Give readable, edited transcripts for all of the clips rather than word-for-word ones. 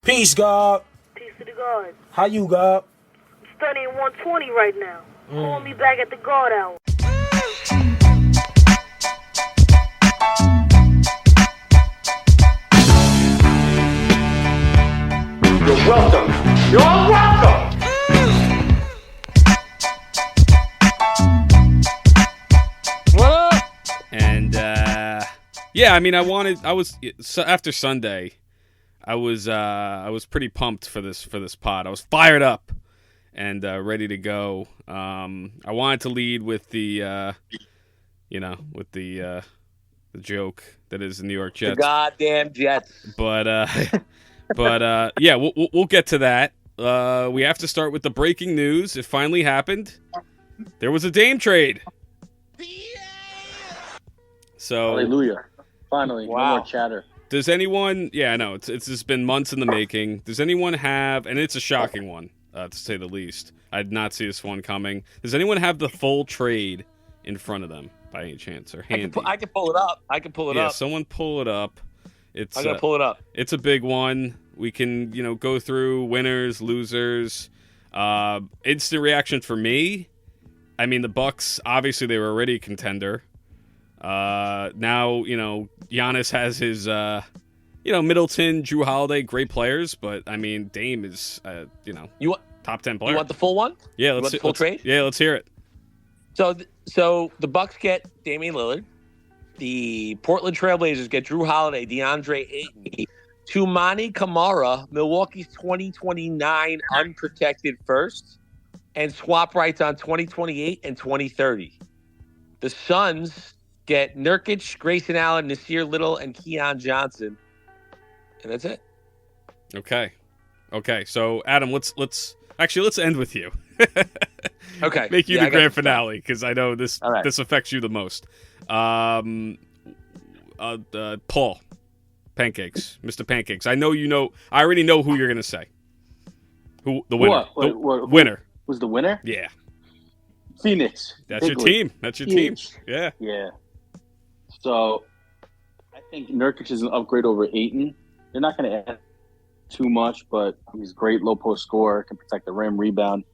Peace, God. Peace to the God. How you, God? I'm studying 120 right now. Call me back at the God hour. You're welcome. You're all welcome. What up? And yeah, I mean, after Sunday, I was pretty pumped for this pod. I was fired up and ready to go. I wanted to lead with the joke that is the New York Jets. The goddamn Jets. But yeah, we'll get to that. We have to start with the breaking news. It finally happened. There was a Dame trade. So hallelujah! Finally, Wow. no more chatter. does anyone? Yeah, I know it's just been months in the making. Does anyone have? And it's a shocking one, to say the least. I did not see this one coming. Does anyone have the full trade in front of them by any chance or handy? I can pull it up. I can pull it Yeah, up. someone pull it up. It's I'm gonna pull it up. It's a big one. We can, go through winners, losers. Instant reaction for me. I mean, the Bucks, obviously they were already a contender. Now, Giannis has his, Middleton, Drew Holiday, great players, but I mean, Dame is, top 10 player. You want the full one? Yeah, want the full trade? Yeah, let's hear it. So the Bucks get Damian Lillard. The Portland Trailblazers get Drew Holiday, DeAndre Ayton, Tumani Kamara, Milwaukee's 2029 unprotected first, and swap rights on 2028 and 2030. The Suns get Nurkic, Grayson Allen, Nasir Little, and Keon Johnson, and that's it. Okay. So Adam, let's end with you. Okay. Make you Yeah, the I got grand you. finale because I know this All right. this affects you the most. Paul, Pancakes, Mr. Pancakes. I already know who you're gonna say. Who the winner? What, Winner. Was the winner? Yeah, Phoenix. that's your Bigly. team. That's your team. Huge. Yeah. Yeah. So, I think Nurkic is an upgrade over Ayton. They're not going to add too much, but he's a great low post scorer, can protect the rim, rebound,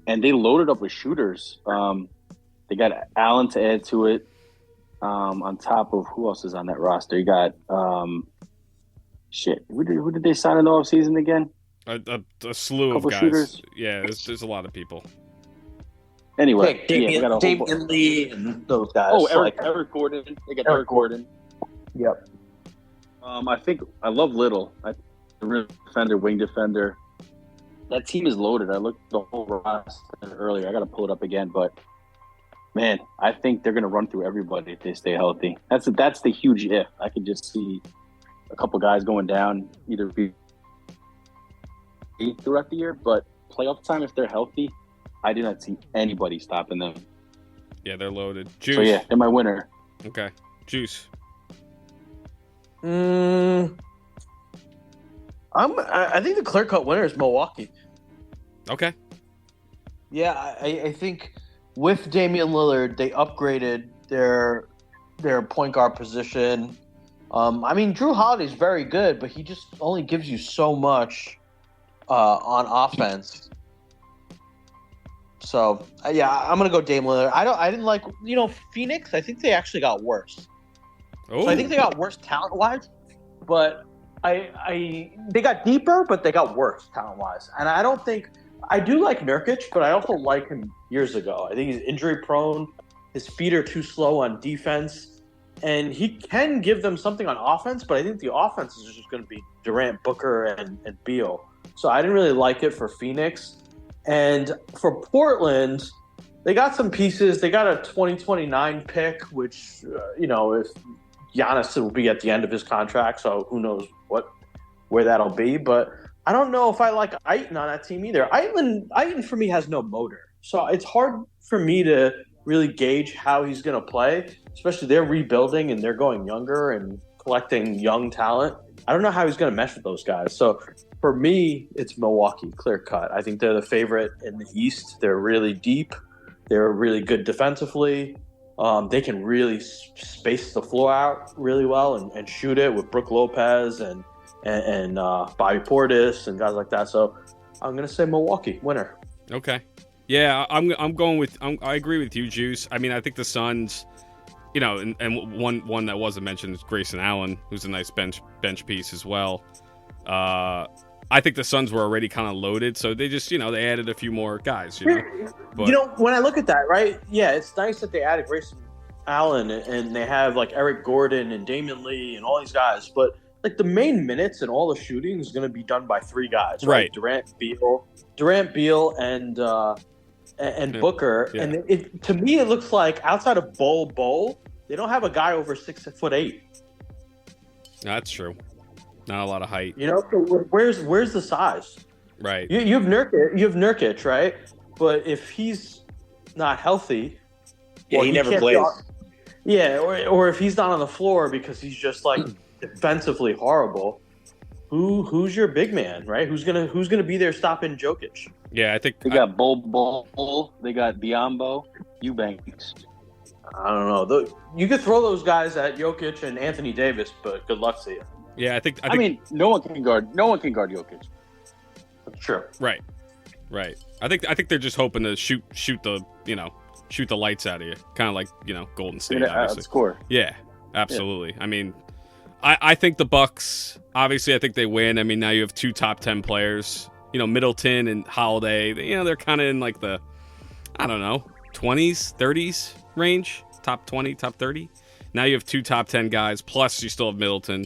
and they loaded up with shooters. They got Allen to add to it. On top of who else is on that roster? You got Who did they sign in the offseason again? A slew of Couple guys. shooters. Yeah, there's a lot of people. Anyway, they got a whole Damian Lee and those guys. Oh, Eric Gordon. They got Eric Gordon. Yep. I love Little. Rim defender, wing defender. That team is loaded. I looked at the whole roster earlier. I got to pull it up again, but man, I think they're going to run through everybody if they stay healthy. That's the huge if. I could just see a couple guys going down either throughout the year, but playoff time if they're healthy, I do not see anybody stopping them. Yeah, they're loaded. Juice. So yeah, they're my winner. Okay. Juice. I think the clear-cut winner is Milwaukee. Okay. Yeah, I think with Damian Lillard, they upgraded their point guard position. I mean, Drew Holiday's very good, but he just only gives you so much on offense. So yeah, I'm gonna go Dame Lillard. I didn't like Phoenix. I think they actually got worse. Oh. So I think they got worse talent-wise, but they got deeper, but they got worse talent-wise. And I do like Nurkic, but I also like him years ago. I think he's injury-prone. His feet are too slow on defense. And he can give them something on offense, but I think the offense is just going to be Durant, Booker, and Beal. So I didn't really like it for Phoenix. And for Portland, they got some pieces. They got a 2029 pick, which, if Giannis will be at the end of his contract, so who knows where that'll be. But I don't know if I like Ayton on that team either. Ayton for me has no motor. So it's hard for me to really gauge how he's going to play, especially they're rebuilding and they're going younger and collecting young talent. I don't know how he's going to mesh with those guys. So for me, it's Milwaukee, clear cut. I think they're the favorite in the East. They're really deep. They're really good defensively. They can really space the floor out really well and shoot it with Brook Lopez and and Bobby Portis and guys like that. So I'm gonna say Milwaukee winner. Okay. Yeah, I'm going with I agree with you, Juice. I mean, I think the Suns, you know, and one that wasn't mentioned is Grayson Allen, who's a nice bench piece as well. I think the Suns were already kind of loaded, so they just, you know, they added a few more guys, you know. But, you know, when I look at that, right? Yeah, it's nice that they added Grayson Allen and they have like Eric Gordon and Damian Lee and all these guys, but like the main minutes and all the shooting is going to be done by three guys, right? Durant, Beal, and Booker. Yeah. And to me, it looks like outside of Bol, they don't have a guy over 6'8". That's true. Not a lot of height. You know, so where's the size? Right. You have Nurkic, right? But if he's not healthy, yeah, he never plays. Or if he's not on the floor because he's just like defensively horrible, who's your big man, right? Who's gonna be there stopping Jokic? Yeah, I think they got Bol, they got Biyombo, Eubanks. I don't know. You could throw those guys at Jokic and Anthony Davis, but good luck to you. Yeah, I think. I mean, no one can guard Jokic. That's true. Right. I think they're just hoping to shoot the lights out of you, kind of like, you know, Golden State. Obviously, score. Yeah, absolutely. Yeah. I mean, I think the Bucks. Obviously, I think they win. I mean, now you have two top 10 players. You know, Middleton and Holiday. You know, they're kind of in like the, I don't know, 20s, 30s range. Top 20, top 30. Now you have two top 10 guys. Plus, you still have Middleton.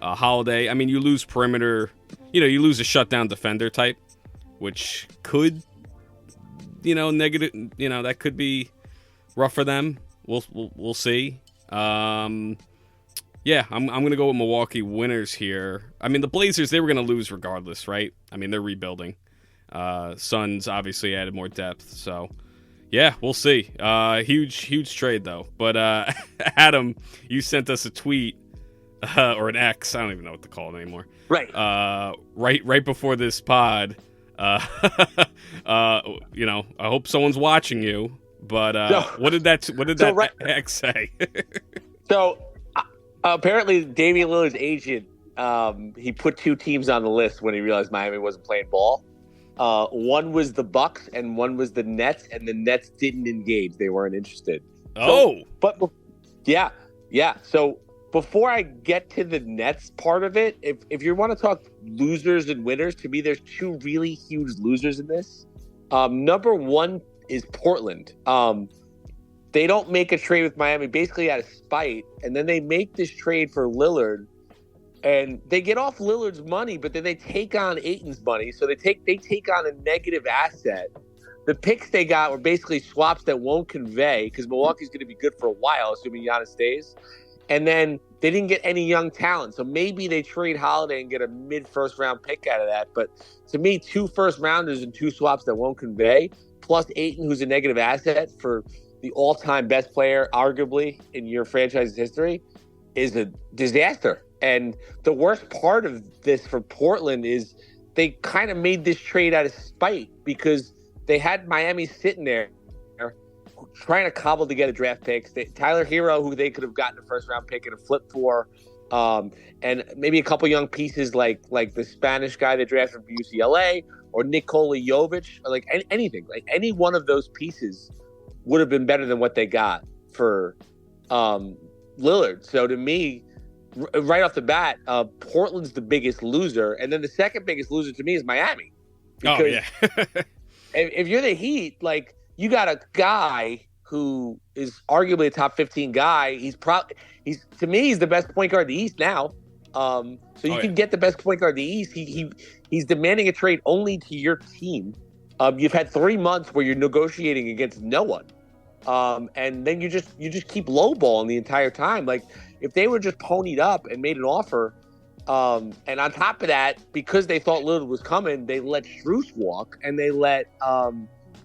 Holiday. I mean, you lose perimeter. You know, you lose a shutdown defender type, which could, you know, negative. You know, that could be rough for them. We'll see. Yeah, I'm gonna go with Milwaukee winners here. I mean, the Blazers, they were gonna lose regardless, right? I mean, they're rebuilding. Suns obviously added more depth, so yeah, we'll see. Huge trade though. But Adam, you sent us a tweet. Or an X, I don't even know what to call it anymore. Right. Right before this pod. You know, I hope someone's watching you. But what did that X say? So apparently, Damian Lillard's agent, he put two teams on the list when he realized Miami wasn't playing ball. One was the Bucks and one was the Nets, and the Nets didn't engage; they weren't interested. Yeah. So. Before I get to the Nets part of it, if you want to talk losers and winners, to me, there's two really huge losers in this. Number one is Portland. They don't make a trade with Miami basically out of spite, and then they make this trade for Lillard, and they get off Lillard's money, but then they take on Ayton's money, so they take on a negative asset. The picks they got were basically swaps that won't convey because Milwaukee's going to be good for a while, assuming Giannis stays. And then they didn't get any young talent. So maybe they trade Holiday and get a mid-first round pick out of that. But to me, 2 first-rounders and 2 swaps that won't convey, plus Ayton, who's a negative asset for the all-time best player, arguably, in your franchise's history, is a disaster. And the worst part of this for Portland is they kind of made this trade out of spite because they had Miami sitting there trying to cobble together draft picks. Tyler Hero, who they could have gotten a first-round pick and a flip for, and maybe a couple young pieces like the Spanish guy they drafted from UCLA or Nikola Jovic, or like anything. Like any one of those pieces would have been better than what they got for Lillard. So to me, right off the bat, Portland's the biggest loser, and then the second biggest loser to me is Miami. Because if you're the Heat, like, you got a guy who is arguably a top 15 guy. He's to me, he's the best point guard in the East now. So you can get the best point guard in the East. He's demanding a trade only to your team. You've had 3 months where you're negotiating against no one. And then you just keep lowballing the entire time. Like, if they were just ponied up and made an offer, and on top of that, because they thought Lillard was coming, they let Strus walk and they let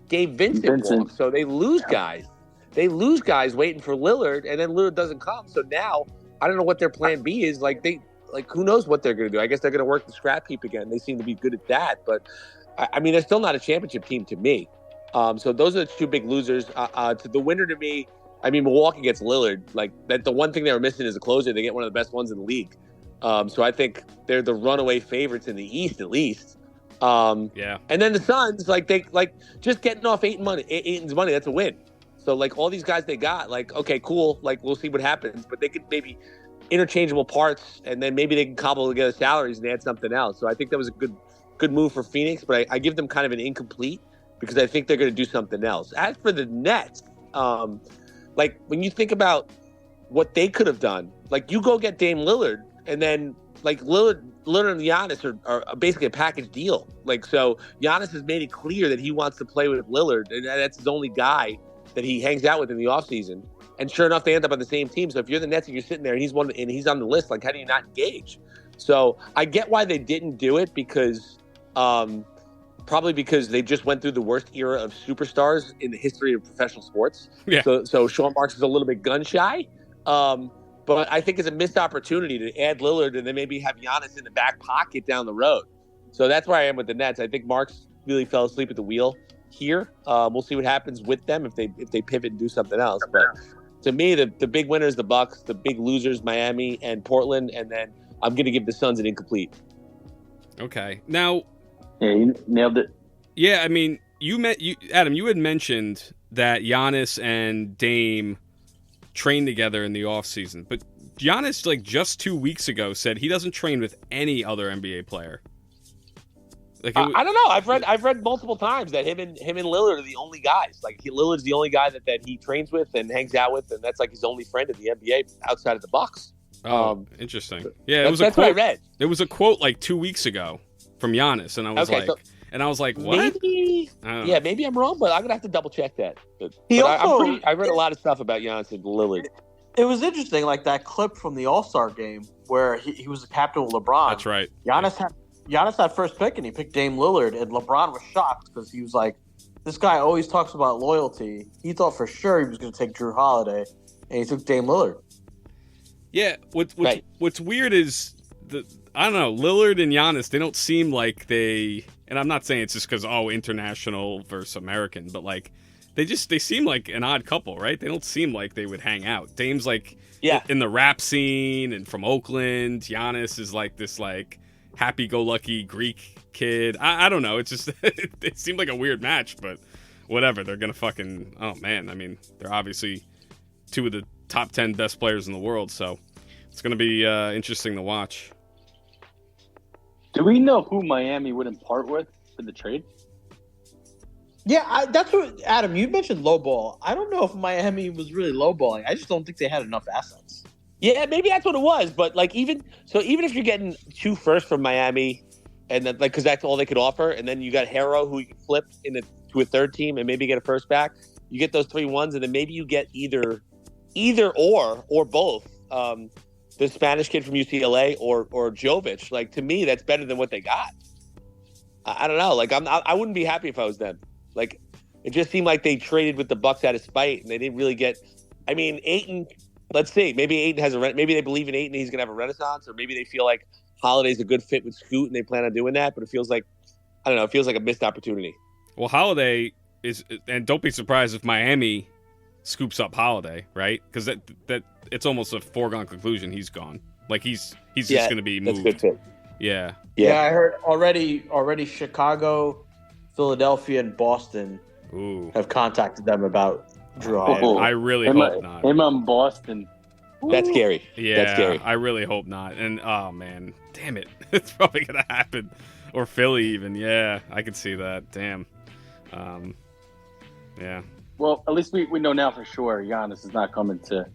Gabe Vincent walk. So they lose guys. They lose guys waiting for Lillard, and then Lillard doesn't come. So now I don't know what their plan B is. Who knows what they're going to do? I guess they're going to work the scrap heap again. They seem to be good at that, but I mean, they're still not a championship team to me. So those are the two big losers. To the winner to me, I mean, Milwaukee gets Lillard. Like, that, the one thing they were missing is a closer. They get one of the best ones in the league. So I think they're the runaway favorites in the East, at least. Yeah. And then the Suns, just getting off Aiton's money, that's a win. So like all these guys they got, like, okay, cool, like we'll see what happens, but they could maybe interchangeable parts, and then maybe they can cobble together salaries and add something else. So I think that was a good move for Phoenix, but I give them kind of an incomplete because I think they're going to do something else. As for the Nets, like when you think about what they could have done, like you go get Dame Lillard, and then like Lillard and Giannis are basically a package deal. Like, so Giannis has made it clear that he wants to play with Lillard, and that's his only guy that he hangs out with in the offseason. And sure enough, they end up on the same team. So if you're the Nets and you're sitting there and he's on the list, like, how do you not engage? So I get why they didn't do it, because probably because they just went through the worst era of superstars in the history of professional sports. Yeah. So Sean Marks is a little bit gun shy. But I think it's a missed opportunity to add Lillard and then maybe have Giannis in the back pocket down the road. So that's where I am with the Nets. I think Marks really fell asleep at the wheel here. We'll see what happens with them if they pivot and do something else. But to me, the big winners, the Bucks, the big losers, Miami and Portland, and then I'm going to give the Suns an incomplete. Okay. Now, Yeah, you nailed it. yeah, I mean, Adam, you had mentioned that Giannis and Dame train together in the offseason, but Giannis, like, just 2 weeks ago said he doesn't train with any other NBA player. Like, I don't know. I've read multiple times that him and Lillard are the only guys. Like, Lillard's the only guy that he trains with and hangs out with, and that's like his only friend in the NBA outside of the Bucks. Interesting. Yeah, that's what I read. There was a quote like 2 weeks ago from Giannis, and I was like, what? Maybe I'm wrong, but I'm gonna have to double check that. I read a lot of stuff about Giannis and Lillard. It was interesting, like that clip from the All-Star game where he was the captain with LeBron. That's right. Giannis had first pick, and he picked Dame Lillard, and LeBron was shocked because he was like, this guy always talks about loyalty. He thought for sure he was going to take Drew Holiday, and he took Dame Lillard. Yeah, what's weird is, I don't know, Lillard and Giannis, they don't seem like they, and I'm not saying it's just because, international versus American, but like, they seem like an odd couple, right? They don't seem like they would hang out. Dame's like in the rap scene and from Oakland. Giannis is like this like happy-go-lucky Greek kid. I don't know. It's just it seemed like a weird match, but whatever. They're gonna fucking, oh man. I mean, they're obviously two of the top 10 best players in the world, so it's gonna be interesting to watch. Do we know who Miami wouldn't part with for the trade? Yeah, that's what, Adam, you mentioned lowball. I don't know if Miami was really lowballing. I just don't think they had enough assets. Yeah, maybe that's what it was. But like even if you're getting 2 firsts from Miami, and then because that's all they could offer, and then you got Harrow who you can flip to a third team and maybe get a first back, you get those 3 1s, and then maybe you get either or both. The Spanish kid from UCLA or Jovic. Like, to me, that's better than what they got. I don't know. Like, I wouldn't be happy if I was them. Like, it just seemed like they traded with the Bucks out of spite, and they didn't really get. I mean, Ayton. Let's see. Maybe Ayton has maybe they believe in Ayton, he's gonna have a renaissance, or maybe they feel like Holiday's a good fit with Scoot, and they plan on doing that. But it feels like, I don't know. It feels like a missed opportunity. Well, Holiday is, and don't be surprised if Miami scoops up Holiday, right? Because that it's almost a foregone conclusion he's gone. Like he's just going to be moved. That's good fit. Yeah. I heard already Chicago, Philadelphia, and Boston have contacted them about Drew Holiday. I really hope not. Him on Boston. That's scary. Yeah, that's scary. I really hope not. And oh man, damn it, it's probably going to happen. Or Philly even. Yeah, I could see that. Damn. Yeah. Well, at least we know now for sure Giannis is not coming to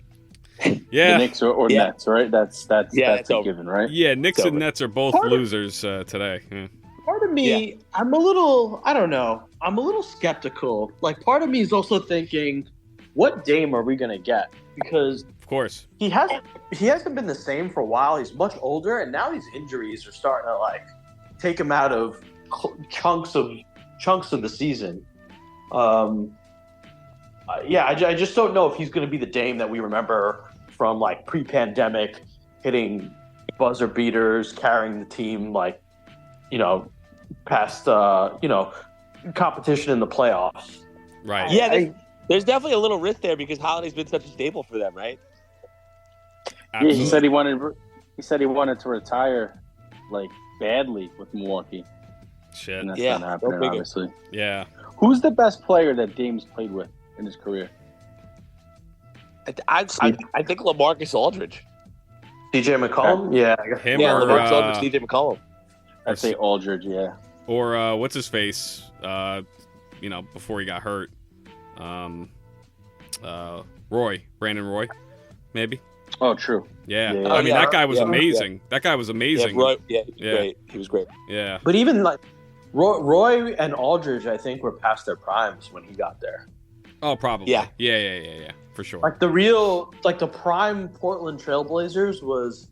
the Knicks or Nets, right? That's a given, right? Yeah, Knicks and Nets are both losers today. Yeah. Part of me, I'm a little, I don't know, I'm a little skeptical. Like, part of me is also thinking, what Dame are we going to get? Because of course he hasn't been the same for a while. He's much older, and now these injuries are starting to like take him out of chunks of the season. I just don't know if he's going to be the Dame that we remember from like pre-pandemic, hitting buzzer beaters, carrying the team like, past competition in the playoffs. Right. Yeah, there's definitely a little risk there because Holiday's been such a staple for them, right? Yeah, he said he wanted he said he wanted to retire, like, badly with Milwaukee. Shit. And that's Yeah, not happening, go figure. obviously. Yeah. Who's the best player that Dame's played with in his career? I think LaMarcus Aldridge. CJ McCollum? Yeah. Him Yeah, or LaMarcus Aldridge, CJ McCollum. I'd say Aldridge, yeah. or what's his face? Before he got hurt. Brandon Roy, maybe. Oh, true. Yeah. Yeah. I mean, that guy was Yeah. amazing. That guy was amazing. Yeah, Roy, yeah, he was Yeah. great. He was great. Yeah. But even like Roy and Aldridge, I think, were past their primes when he got there. Oh, probably. Yeah. Yeah. For sure. Like the prime Portland Trailblazers was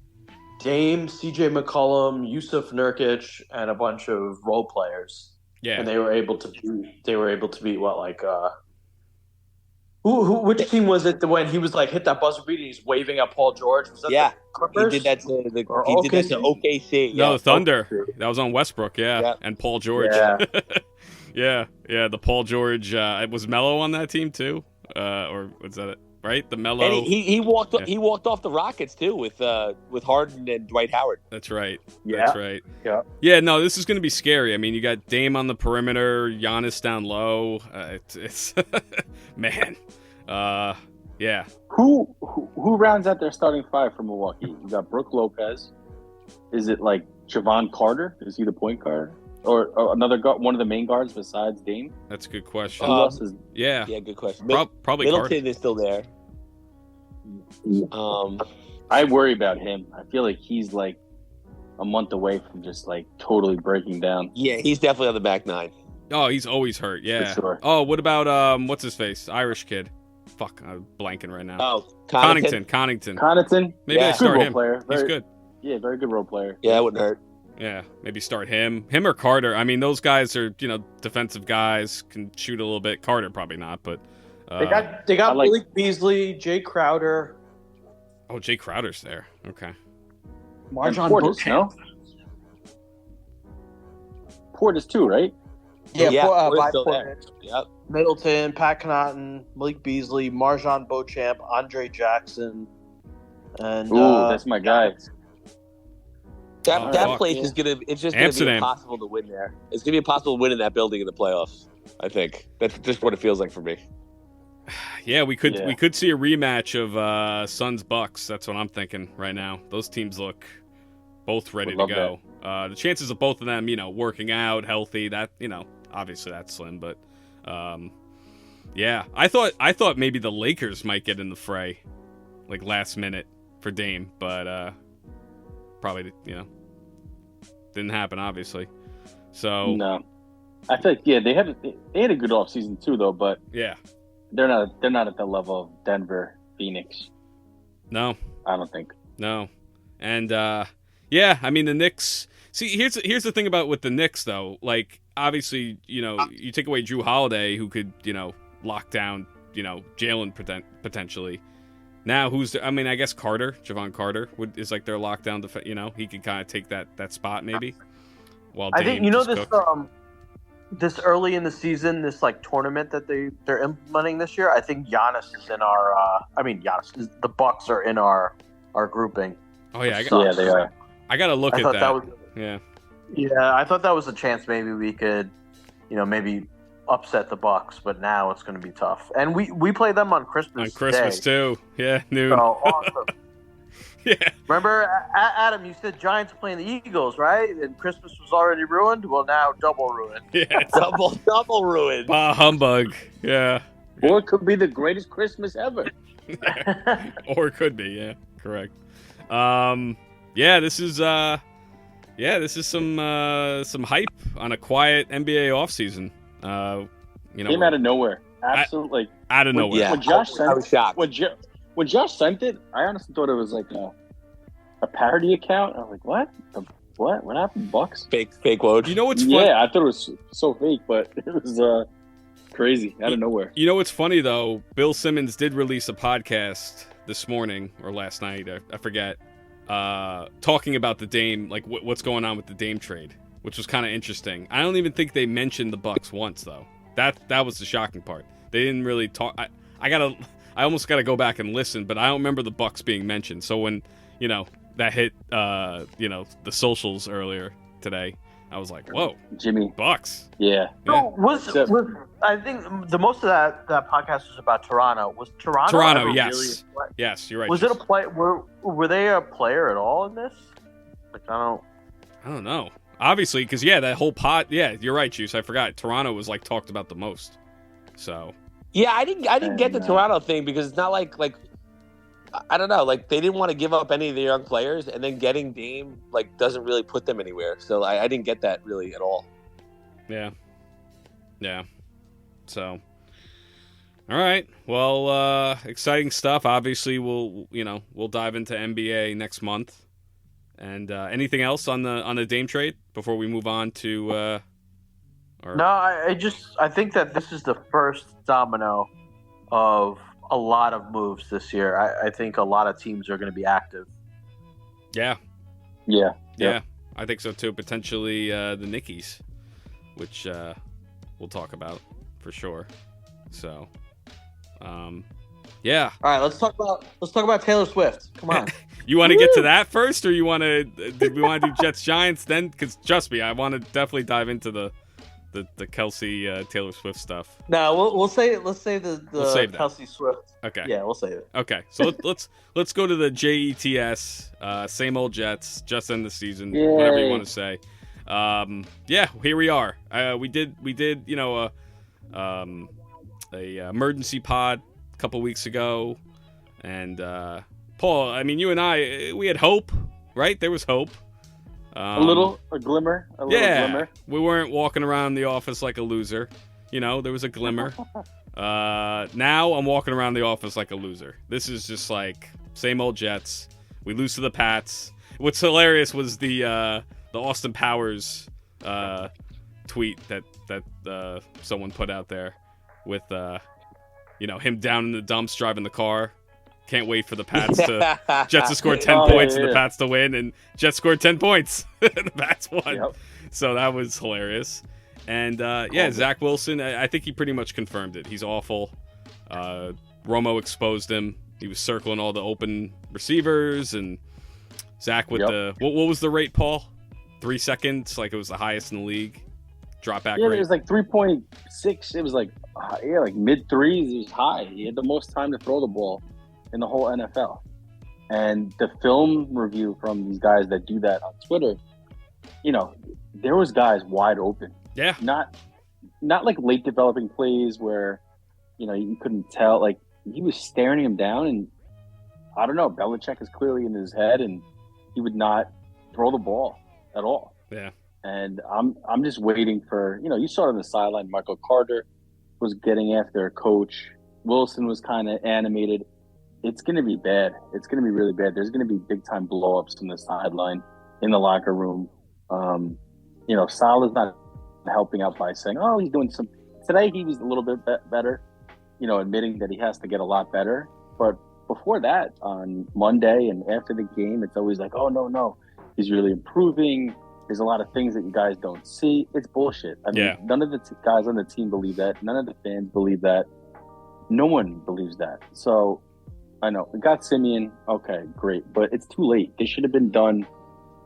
Dame, CJ McCollum, Yusuf Nurkic, and a bunch of role players. Yeah. And they were able to beat what, like which team was it when he was like hit that buzzer beat and he's waving at Paul George? Was that Yeah. the Clippers? He did that to Or OKC. No, Yeah. the Thunder. That was on Westbrook, yeah. Yeah. And Paul George. Yeah. yeah. The Paul George. It was Melo on that team too, or was that it? Right, the Melo. And he walked. Yeah. He walked off the Rockets too with Harden and Dwight Howard. That's right. Yeah. That's right. Yeah. Yeah. No, this is going to be scary. I mean, you got Dame on the perimeter, Giannis down low. It's man. Yeah. Who rounds out their starting five for Milwaukee? You got Brook Lopez. Is it like Javon Carter? Is he the point guard? Or another guard, one of the main guards besides Dame? That's a good question. Who else is? Yeah. Yeah, good question. Probably Middleton Carter. is still there. I worry about him. I feel like he's like a month away from just like totally breaking down. Yeah, he's definitely on the back nine. Oh, he's always hurt. Yeah. For sure. Oh, what about what's his face? Irish kid. Fuck, I'm blanking right now. Oh, Connington. Connaughton, Maybe Yeah. I start good role him. player. He's Very, good. Yeah, very good role player. Yeah, that wouldn't hurt. Yeah, maybe start him or Carter. I mean, those guys are defensive guys, can shoot a little bit. Carter probably not, but They got I like- Malik Beasley, Jay Crowder, oh, Jay Crowder's there. Okay, And Marjon Portis, Beauchamp. no? Portis too, right? Yeah, Porter's by still there. Portis. Yep. Middleton, Pat Connaughton, Malik Beasley, Marjon Beauchamp, Andre Jackson, and Ooh, that's my guy. That Oh, that fuck. place is gonna. It's just gonna Amsterdam. be impossible to win there. It's gonna be impossible to win in that building in the playoffs. I think that's just what it feels like for me. yeah, we could Yeah. see a rematch of Suns Bucks. That's what I'm thinking right now. Those teams look both ready Would to love go. The chances of both of them, working out, healthy, that obviously that's slim, but yeah, I thought maybe the Lakers might get in the fray, like last minute for Dame, but probably didn't happen, obviously. So No, I feel like they had a good offseason too, though. But yeah, they're not at the level of Denver, Phoenix. no, I don't think. no, and yeah, I mean the Knicks. See, here's the thing about with the Knicks though. Like obviously, you take away Drew Holiday, who could lock down Jalen potentially. Now I guess Carter, Javon Carter is like their lockdown. He could kind of take that spot maybe. While I Dame think just this cooks. this early in the season, this like tournament that they're implementing this year. I think Giannis is in our. The Bucks are in our grouping. Oh yeah, Yeah, they are. I gotta look I at thought that. that was. Yeah. Yeah, I thought that was a chance. Maybe we could, maybe upset the Bucks, but now it's going to be tough. And we play them on Christmas. On Christmas Day. too. Yeah, noon. So awesome. Yeah. Remember, Adam, you said Giants playing the Eagles, right? And Christmas was already ruined. Well, now double ruined. Yeah. double ruined. Bah humbug. Yeah. Or it could be the greatest Christmas ever. Or it could be, yeah. Correct. Yeah, this is some hype on a quiet NBA offseason. Came out of nowhere. Absolutely. Out of nowhere. Yeah, When Josh I sent was shocked. when Josh sent it, I honestly thought it was like a parody account. I was like, what? What happened, Bucks? Fake Woj. You know what's fun? Yeah, I thought it was so fake, but it was crazy out of nowhere. You know what's funny though? Bill Simmons did release a podcast this morning or last night. I forget. Talking about the Dame, like what's going on with the Dame trade, which was kind of interesting. I don't even think they mentioned the Bucks once though. That was the shocking part. They didn't really talk. I almost gotta go back and listen, but I don't remember the Bucks being mentioned. So when that hit the socials earlier today. I was like, whoa, Jimmy. Bucks. Yeah. So I think the most of that podcast was about Toronto. Was Toronto? Toronto, ever yes. Really Yes, you're right. Was it a play? Were they a player at all in this? Like, I don't know. Obviously, because that whole pot. Yeah, you're right, Juice. I forgot. Toronto was like talked about the most. So. Yeah, I didn't get the Toronto thing because it's not like I don't know, like they didn't want to give up any of the young players, and then getting Dame like doesn't really put them anywhere. So I didn't get that really at all. Yeah. So. All right. Well, exciting stuff. Obviously, we'll dive into NBA next month. And anything else on the Dame trade before we move on to? No, I think that this is the first domino of a lot of moves this year. I think a lot of teams are going to be active. Yeah. Yeah. I think so too. Potentially the Knickies, which we'll talk about for sure. So, yeah. All right, let's talk about Taylor Swift. Come on. You want to get to that first, or did we want to do Jets Giants then? Because trust me, I want to definitely dive into the Kelce Taylor Swift stuff. No, let's save the Kelce Swift. Okay. Yeah, we'll save it. Okay, so let's go to the Jets. Same old Jets. Just end the season. Yay. Whatever you want to say. Here we are. We did a emergency pod a couple weeks ago, and Paul, I mean, you and I, we had hope, right? There was hope. A glimmer. We weren't walking around the office like a loser. There was a glimmer. Now I'm walking around the office like a loser. This is just like same old Jets. We lose to the Pats. What's hilarious was the Austin Powers tweet that someone put out there with him down in the dumps driving the car. Can't wait for the Pats Jets to score 10 points and the Pats to win, and Jets scored 10 points. The Pats won. Yep. So that was hilarious. And Zach Wilson, I think he pretty much confirmed it. He's awful. Romo exposed him. He was circling all the open receivers, and Zach with what was the rate, Paul? 3 seconds, like it was the highest in the league. Drop back rate. It was like 3.6. It was like mid threes. It was high. He had the most time to throw the ball in the whole NFL. And the film review from these guys that do that on Twitter, there was guys wide open. Yeah. Not like late developing plays where, you couldn't tell. Like, he was staring him down, and I don't know, Belichick is clearly in his head, and he would not throw the ball at all. Yeah. And I'm just waiting for, you saw it on the sideline. Michael Carter was getting after a coach. Wilson was kind of animated. It's going to be bad. It's going to be really bad. There's going to be big-time blow-ups in the sideline, in the locker room. Salah's not helping out by saying, oh, he's doing some – today he was a little bit better, admitting that he has to get a lot better. But before that, on Monday and after the game, it's always like, oh, no, he's really improving. There's a lot of things that you guys don't see. It's bullshit. I mean, none of the guys on the team believe that. None of the fans believe that. No one believes that. So – I know. We got Simeon. Okay, great. But it's too late. They should have been done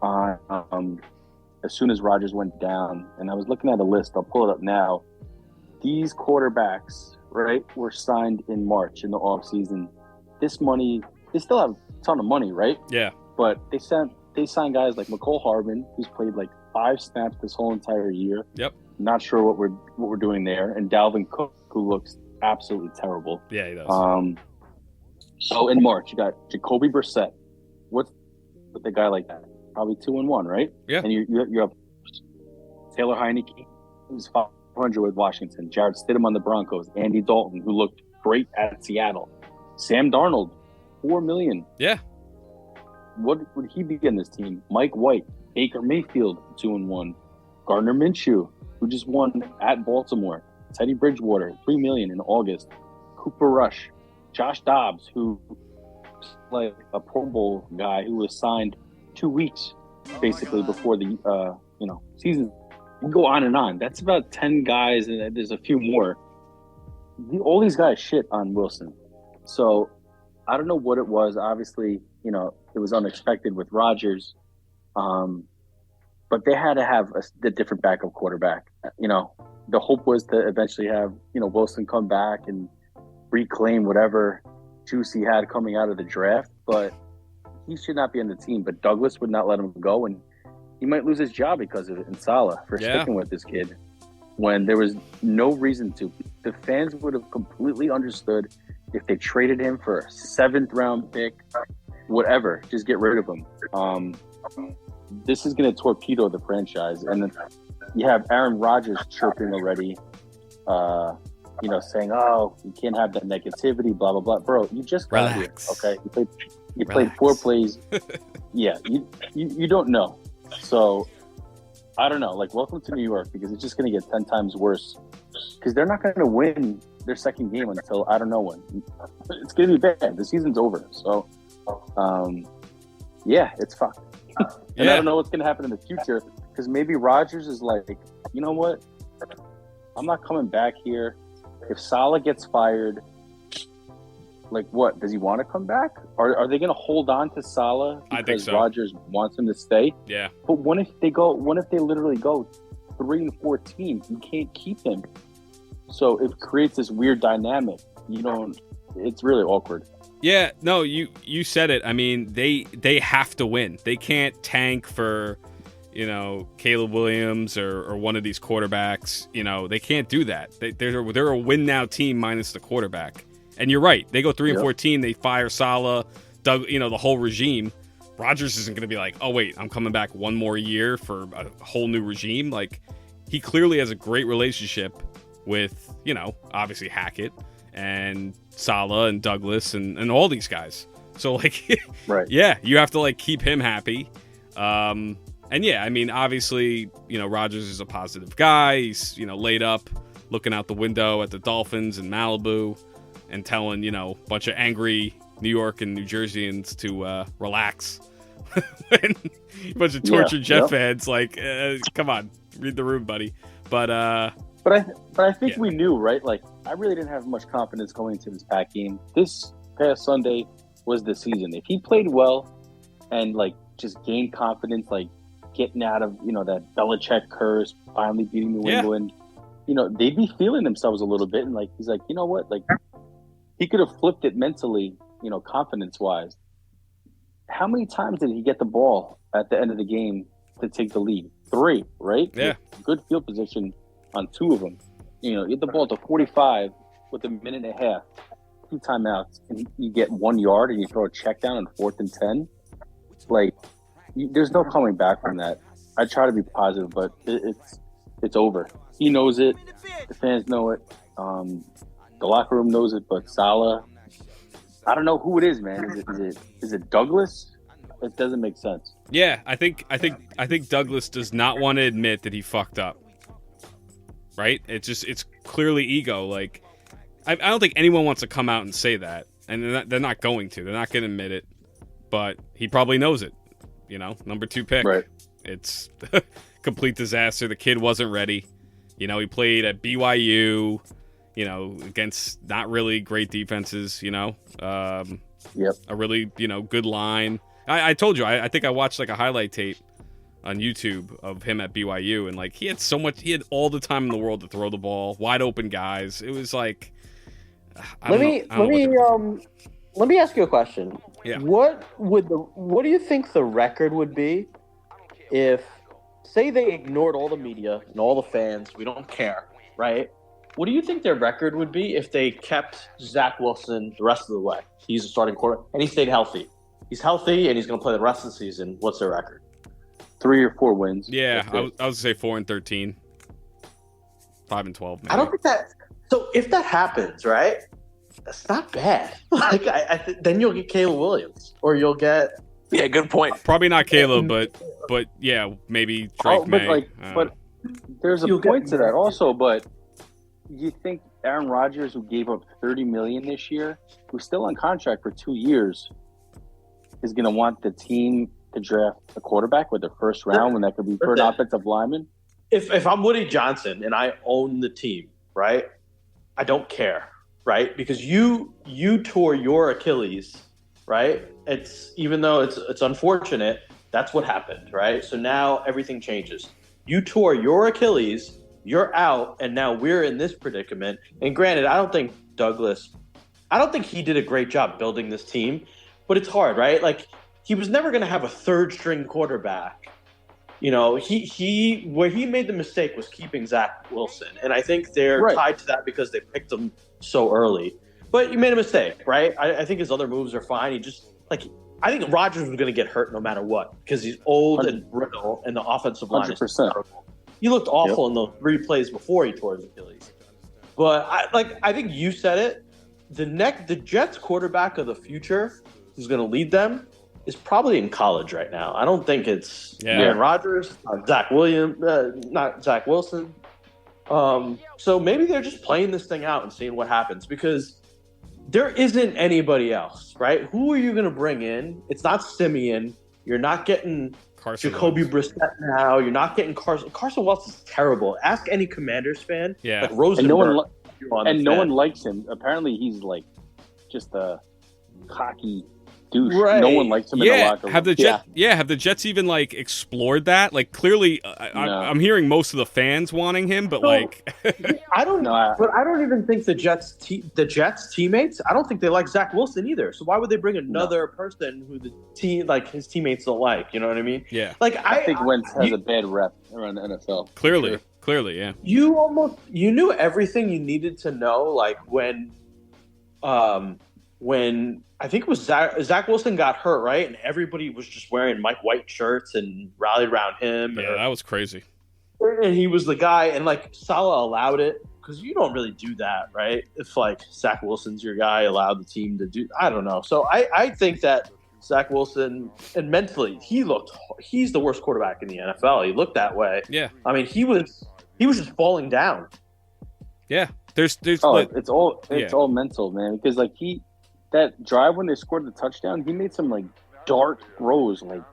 as soon as Rodgers went down. And I was looking at a list. I'll pull it up now. These quarterbacks, right, were signed in March in the offseason. This money, they still have a ton of money, right? Yeah. But they signed guys like McCole Hardman, who's played like 5 snaps this whole entire year. Yep. Not sure what we're doing there. And Dalvin Cook, who looks absolutely terrible. Yeah, he does. So in March, you got Jacoby Brissett. What's with a guy like that? Probably 2-1, right? Yeah. And you have Taylor Heineke, who's 500 with Washington. Jarrett Stidham on the Broncos. Andy Dalton, who looked great at Seattle. Sam Darnold, $4 million. Yeah. What would he be in this team? Mike White, Baker Mayfield, 2-1. Gardner Minshew, who just won at Baltimore. Teddy Bridgewater, $3 million in August. Cooper Rush. Josh Dobbs, who like a Pro Bowl guy who was signed 2 weeks basically before the season. You can go on and on. That's about 10 guys, and there's a few more. All these guys shit on Wilson. So I don't know what it was. Obviously, it was unexpected with Rodgers. But they had to have a different backup quarterback. The hope was to eventually have, Wilson come back and reclaim whatever juice he had coming out of the draft. But he should not be on the team. But Douglas would not let him go, and he might lose his job because of it in Saleh for sticking with this kid when there was no reason to. The fans would have completely understood if they traded him for a 7th-round pick, whatever. Just get rid of him. This is going to torpedo the franchise. And then you have Aaron Rodgers chirping already, saying, oh, you can't have that negativity, blah, blah, blah. Bro, you just got Relax. here, okay? You played 4 plays. Yeah, you don't know. So, I don't know. Welcome to New York, because it's just going to get 10 times worse. Because they're not going to win their second game until I don't know when. It's going to be bad. The season's over. So, it's fucked. And I don't know what's going to happen in the future, because maybe Rodgers is like, you know what? I'm not coming back here. If Saleh gets fired, what? Does he want to come back? Are they going to hold on to Saleh because I think so. Rodgers wants him to stay? Yeah. But what if they literally go 3-14? You can't keep him. So it creates this weird dynamic. It's really awkward. Yeah, no, you said it. I mean, they have to win. They can't tank for, Caleb Williams or one of these quarterbacks. They can't do that. They're a win now team minus the quarterback. And you're right. They go 3-14. They fire Saleh, Doug. The whole regime. Rodgers isn't going to be like, oh wait, I'm coming back one more year for a whole new regime. He clearly has a great relationship with obviously Hackett and Saleh and Douglas and all these guys. So right. Yeah, you have to keep him happy. And yeah, I mean, obviously, Rodgers is a positive guy. He's, laid up looking out the window at the Dolphins in Malibu and telling, a bunch of angry New York and New Jerseyans to relax. And a bunch of tortured Jet fans, come on, read the room, buddy. But I think we knew, right? I really didn't have much confidence going into this Pack game. This past Sunday was the season. If he played well and just gained confidence, getting out of that Belichick curse, finally beating New England, they'd be feeling themselves a little bit. And he's like, you know what? He could have flipped it mentally, confidence wise. How many times did he get the ball at the end of the game to take the lead? 3, right? Yeah. Good field position on 2 of them. You get the ball to 45 with a minute and a half, 2 timeouts, and you get 1 yard and you throw a check down on 4th and 10. There's no coming back from that. I try to be positive, but it's over. He knows it. The fans know it. The locker room knows it. But Saleh, I don't know who it is, man. Is it Douglas? It doesn't make sense. Yeah, I think Douglas does not want to admit that he fucked up. Right? It's clearly ego. I don't think anyone wants to come out and say that, and they're not going to. They're not going to admit it, but he probably knows it. Number 2 pick. Right. It's complete disaster. The kid wasn't ready. He played at BYU. Against not really great defenses. Yep. A really good line. I told you. I think I watched a highlight tape on YouTube of him at BYU, and he had all the time in the world to throw the ball, wide open guys. It was let me ask you a question. Yeah. What do you think the record would be if, say, they ignored all the media and all the fans? We don't care, right? What do you think their record would be if they kept Zach Wilson the rest of the way? He's a starting quarterback, and he stayed healthy. He's healthy, and he's going to play the rest of the season. What's their record? 3 or 4 wins. Yeah, I was going to say 4-13. 5-12, maybe. I don't think that. So if that happens, right, that's not bad. Then you'll get Caleb Williams, or you'll get. Yeah, good point. Probably not Caleb, but yeah, maybe Drake May. But there's a point to that also. But you think Aaron Rodgers, who gave up $30 million this year, who's still on contract for 2 years, is going to want the team to draft a quarterback with the first round when that could be for an offensive lineman? If I'm Woody Johnson and I own the team, right, I don't care, right? Because you tore your Achilles right? Even though it's unfortunate, that's what happened, right? So now everything changes. You tore your Achilles, you're out, and now we're in this predicament. And granted, I don't think he did a great job building this team, but it's hard, right? Like, he was never going to have a third string quarterback. You know, where he made the mistake was keeping Zach Wilson. And I think they're tied to that because they picked him so early. But you made a mistake, right? I think his other moves are fine. I think Rodgers was going to get hurt no matter what because he's old and brittle, and the offensive line 100%. Is terrible. He looked awful in the 3 plays before he tore his Achilles. But I think you said it. The Jets quarterback of the future, who's going to lead them, is probably in college right now. I don't think it's Aaron Rodgers, not Zach Wilson. So maybe they're just playing this thing out and seeing what happens because there isn't anybody else, right? Who are you going to bring in? It's not Simeon. You're not getting Jacoby Brissett now. You're not getting Carson. Carson Wentz is terrible. Ask any Commanders fan. Yeah. Like Rosenberg. No one likes him. Apparently, he's like just a cocky douche. Right. No one likes him in the locker room. Have the Jets even like explored that? Like clearly, I'm hearing most of the fans wanting him, but I don't know. But I don't even think the Jets teammates. I don't think they like Zach Wilson either. So why would they bring another person who his teammates don't like? You know what I mean? Yeah. Like I think Wentz has a bad rep around the NFL. Clearly, yeah. You knew everything you needed to know, like when I think it was Zach Wilson got hurt, right? And everybody was just wearing Mike White shirts and rallied around him. Yeah, that was crazy. And he was the guy, and like Saleh allowed it because you don't really do that, right? If like Zach Wilson's your guy, allowed the team to do. I don't know. So I think that Zach Wilson, and mentally, he's the worst quarterback in the NFL. He looked that way. Yeah. I mean, he was just falling down. Yeah. There's it's all mental, man. Because like that drive when they scored the touchdown, he made some like dart throws, like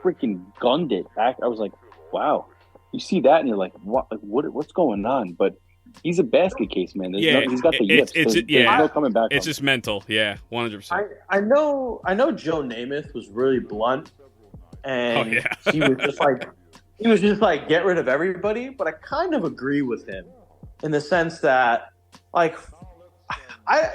freaking gunned it back. I was like, wow. You see that and you're like, what's going on? But he's a basket case, man. He's got the yips. There's no coming back. It's just mental. Yeah, 100%. I know Joe Namath was really blunt, and he was just like get rid of everybody. But I kind of agree with him in the sense that like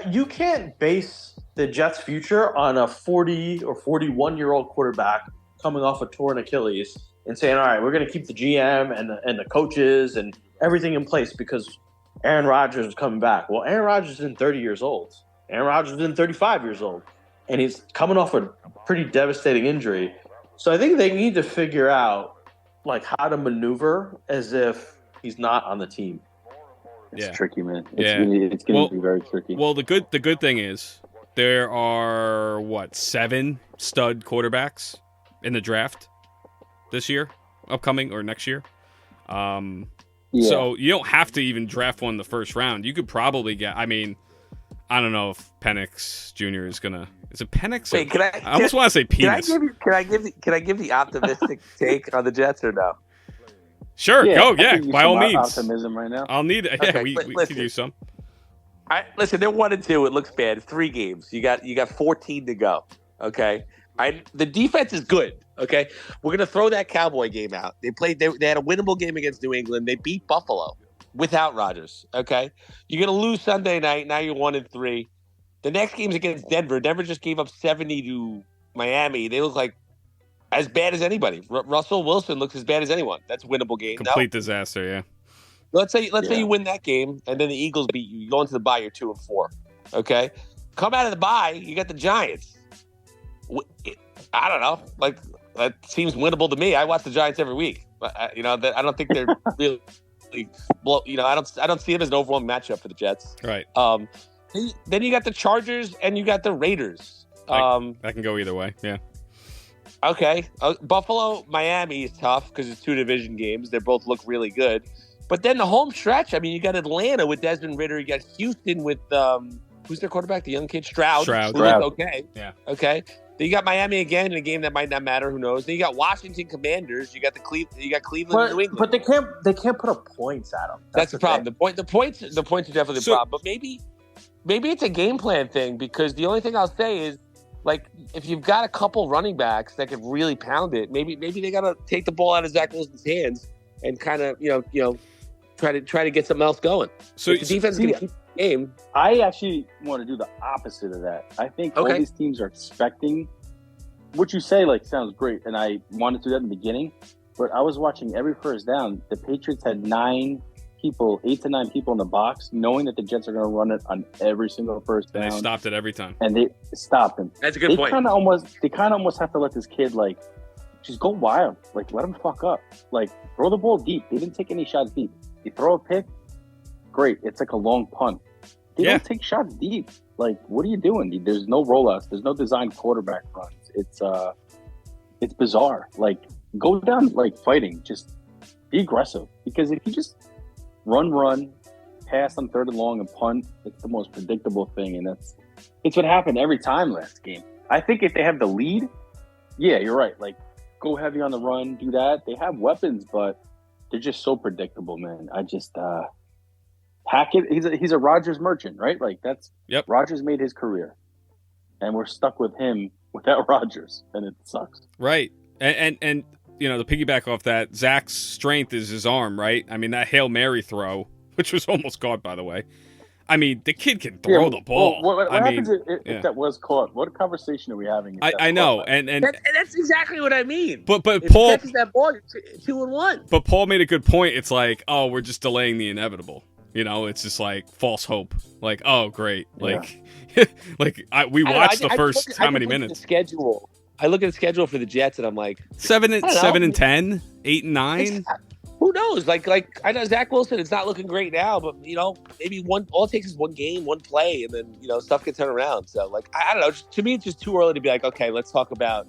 you can't base the Jets' future on a 40 or 41-year-old quarterback coming off a torn Achilles and saying, all right, we're going to keep the GM and the coaches and everything in place because Aaron Rodgers is coming back. Well, Aaron Rodgers is 30 years old. Aaron Rodgers is 35 years old. And he's coming off a pretty devastating injury. So I think they need to figure out like how to maneuver as if he's not on the team. It's tricky, man. It's going to be very tricky. Well, the good thing is there are 7 stud quarterbacks in the draft this year, upcoming or next year. So you don't have to even draft one in the first round. You could probably get. I mean, I don't know if Penix Jr. is gonna. Is it Penix? Wait, I almost want to say penis. Can I give the optimistic take on the Jets or no? Sure, go. Yeah, by all means. Optimism right now. I'll need it. Okay, we could use some. Listen, they're 1-2. It looks bad. 3 games. You got 14 to go. Okay. The defense is good. Okay, we're gonna throw that Cowboy game out. They had a winnable game against New England. They beat Buffalo without Rodgers. Okay, you're gonna lose Sunday night. Now you're 1-3. The next game's against Denver. Denver just gave up 70 to Miami. They look like as bad as anybody. Russell Wilson looks as bad as anyone. That's a winnable game. Complete disaster. Yeah. Let's say you win that game, and then the Eagles beat you. You go into the bye. You're 2-4. Okay, come out of the bye. You got the Giants. I don't know. Like. That seems winnable to me. I watch the Giants every week, but I don't think they're really. I don't see them as an overwhelming matchup for the Jets. Right. Then you got the Chargers and you got the Raiders. That can go either way. Yeah. Okay. Buffalo, Miami is tough because it's 2 division games. They both look really good, but then the home stretch. I mean, you got Atlanta with Desmond Ridder. You got Houston with who's their quarterback? The young kid Stroud. Okay. Yeah. Okay. Then you got Miami again in a game that might not matter. Who knows? Then you got Washington Commanders. You got Cleveland and New England. But they can't put up points at them. That's the problem. The points are definitely the problem. But maybe it's a game plan thing, because the only thing I'll say is, like, if you've got a couple running backs that could really pound it, maybe they got to take the ball out of Zach Wilson's hands and kind of try to get something else going. So if the defense is going to keep the game. I actually want to do the opposite of that. I think all these teams are expecting what you say. Like, sounds great, and I wanted to do that in the beginning. But I was watching every first down. The Patriots had 8 to 9 people in the box, knowing that the Jets are going to run it on every single first down. And they stopped it every time. And they stopped him. That's a good point. They kind of almost have to let this kid, like, just go wild. Like, let him fuck up. Like, throw the ball deep. They didn't take any shots deep. You throw a pick, great. It's like a long punt. They don't take shots deep. Like, what are you doing? There's no rollouts. There's no designed quarterback runs. It's bizarre. Like, go down, like, fighting. Just be aggressive. Because if you just run, pass on 3rd and long and punt, it's the most predictable thing. And it's what happened every time last game. I think if they have the lead, yeah, you're right. Like, go heavy on the run, do that. They have weapons, but they're just so predictable, man. I just Hackett, he's a Rodgers merchant, right? Like, that's Rodgers made his career. And we're stuck with him without Rodgers, and it sucks. Right. And to piggyback off that, Zach's strength is his arm, right? I mean, that Hail Mary throw, which was almost caught, by the way. I mean, the kid can throw the ball. What happens if that was caught? What conversation are we having? I know, and that's exactly what I mean. But if Paul catches that ball, you're 2-1. But Paul made a good point. It's like, oh, we're just delaying the inevitable. It's just like false hope. Like, oh, great. Like, we watched the first how many minutes? The schedule. I look at the schedule for the Jets, and I'm like, 7 and 10, 8 and 9. Who knows? Like I know Zach Wilson. It's not looking great now, but maybe all it takes is one game, one play, and then stuff gets turned around. So, like, I don't know. To me, it's just too early to be like, okay, let's talk about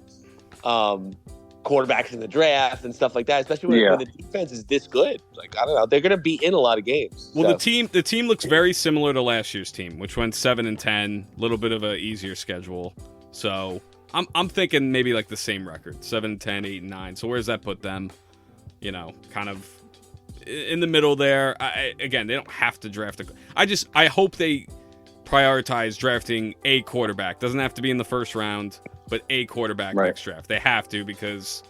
quarterbacks in the draft and stuff like that. Especially when the defense is this good. Like, I don't know, they're going to be in a lot of games. Well, the team looks very similar to last year's team, which went 7 and 10. A little bit of an easier schedule. So I'm thinking maybe like the same record, 7 10, 8 and 9. So where's that put them? Kind of in the middle there. Again, they don't have to draft I hope they prioritize drafting a quarterback. Doesn't have to be in the first round, but a quarterback next draft. They have to, because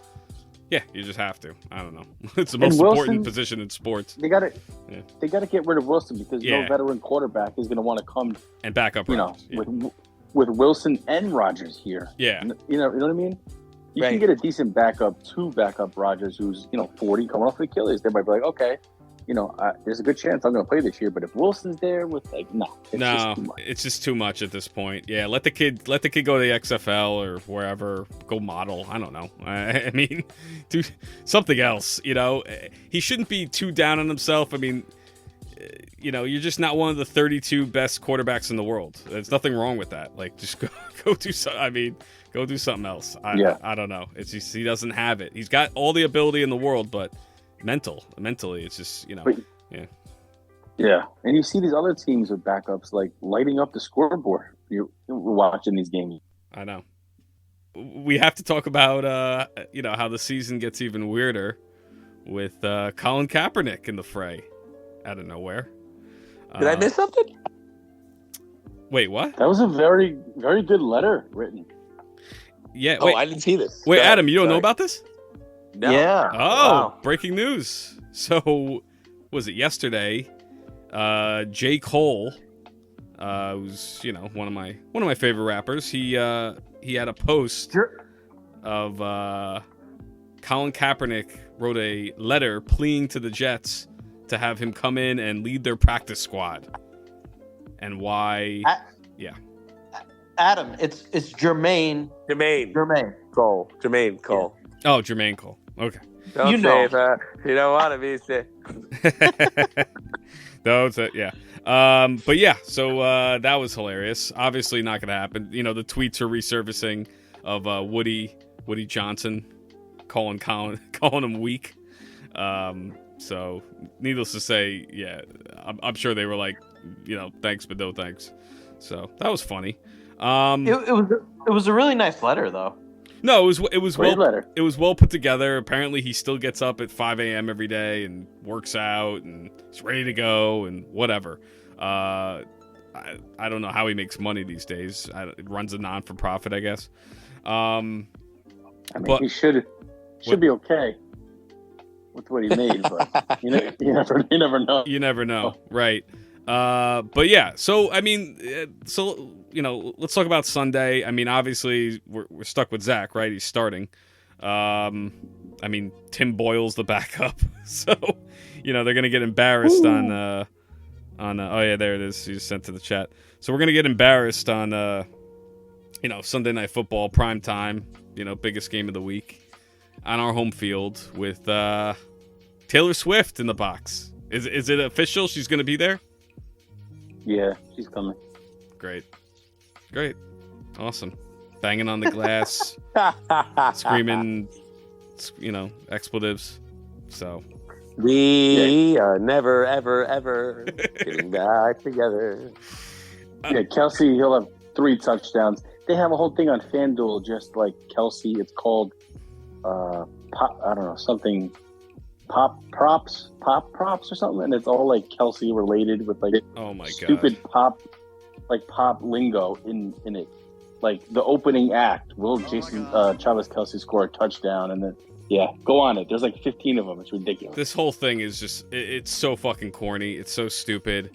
you just have to. I don't know. It's the most important position in sports. They got to get rid of Wilson, because no veteran quarterback is going to want to come and back up with Wilson and Rodgers here. Yeah. You know what I mean? You can get a decent backup to backup Rodgers, who's 40, coming off the Achilles. They might be like, okay, there's a good chance I'm going to play this year. But if Wilson's there, it's just too much at this point. Yeah, let the kid go to the XFL or wherever, go model. I don't know. I mean, do something else. He shouldn't be too down on himself. I mean, you're just not one of the 32 best quarterbacks in the world. There's nothing wrong with that. Like, just go do something. I mean, go do something else. I don't know. It's just, he doesn't have it. He's got all the ability in the world, but mentally, it's just, Yeah, and you see these other teams with backups, like, lighting up the scoreboard. We're watching these games. I know. We have to talk about, how the season gets even weirder with Colin Kaepernick in the fray out of nowhere. Did I miss something? Wait, what? That was a very, very good letter written. Yeah. Wait, I didn't see this. Wait, Adam, you don't know about this? No. Yeah. Oh, wow. Breaking news. So, was it yesterday? J. Cole, who's one of my favorite rappers. He had a post of Colin Kaepernick wrote a letter pleading to the Jets to have him come in and lead their practice squad. And why? Adam, it's Jermaine Cole. Jermaine Cole. Yeah. Oh, Jermaine Cole. Okay. Don't say if you don't want to be sick. But yeah, so that was hilarious. Obviously not going to happen. The tweets are resurfacing of Woody Johnson calling him weak. So needless to say, yeah, I'm sure they were like, thanks, but no thanks. So that was funny. It was a really nice letter, though. No, it was Great letter. It was well put together. Apparently, he still gets up at 5 a.m. every day and works out and is ready to go and whatever. I don't know how he makes money these days. It runs a non-for-profit, I guess. I mean, but he should be okay with what he made, but you never know. You never know, right? But yeah, so I mean, let's talk about Sunday. I mean, obviously we're stuck with Zach, right? He's starting. I mean, Tim Boyle's the backup, so they're gonna get embarrassed on oh yeah, there it is. You sent to the chat. So we're gonna get embarrassed on Sunday Night Football prime time. Biggest game of the week on our home field with Taylor Swift in the box. Is it official? She's gonna be there. Yeah, she's coming. Great, awesome. Banging on the glass, screaming, expletives. So we are never, ever, ever getting back together. Yeah, Kelce, he'll have 3 touchdowns. They have a whole thing on FanDuel just like Kelce. It's called pop. I don't know, something pop props or something, and it's all like Kelce related with like stupid pop lingo in it. Like the opening act, Travis Kelce score a touchdown, and then go on it. There's like 15 of them. It's ridiculous. This whole thing is just it's so fucking corny. It's so stupid.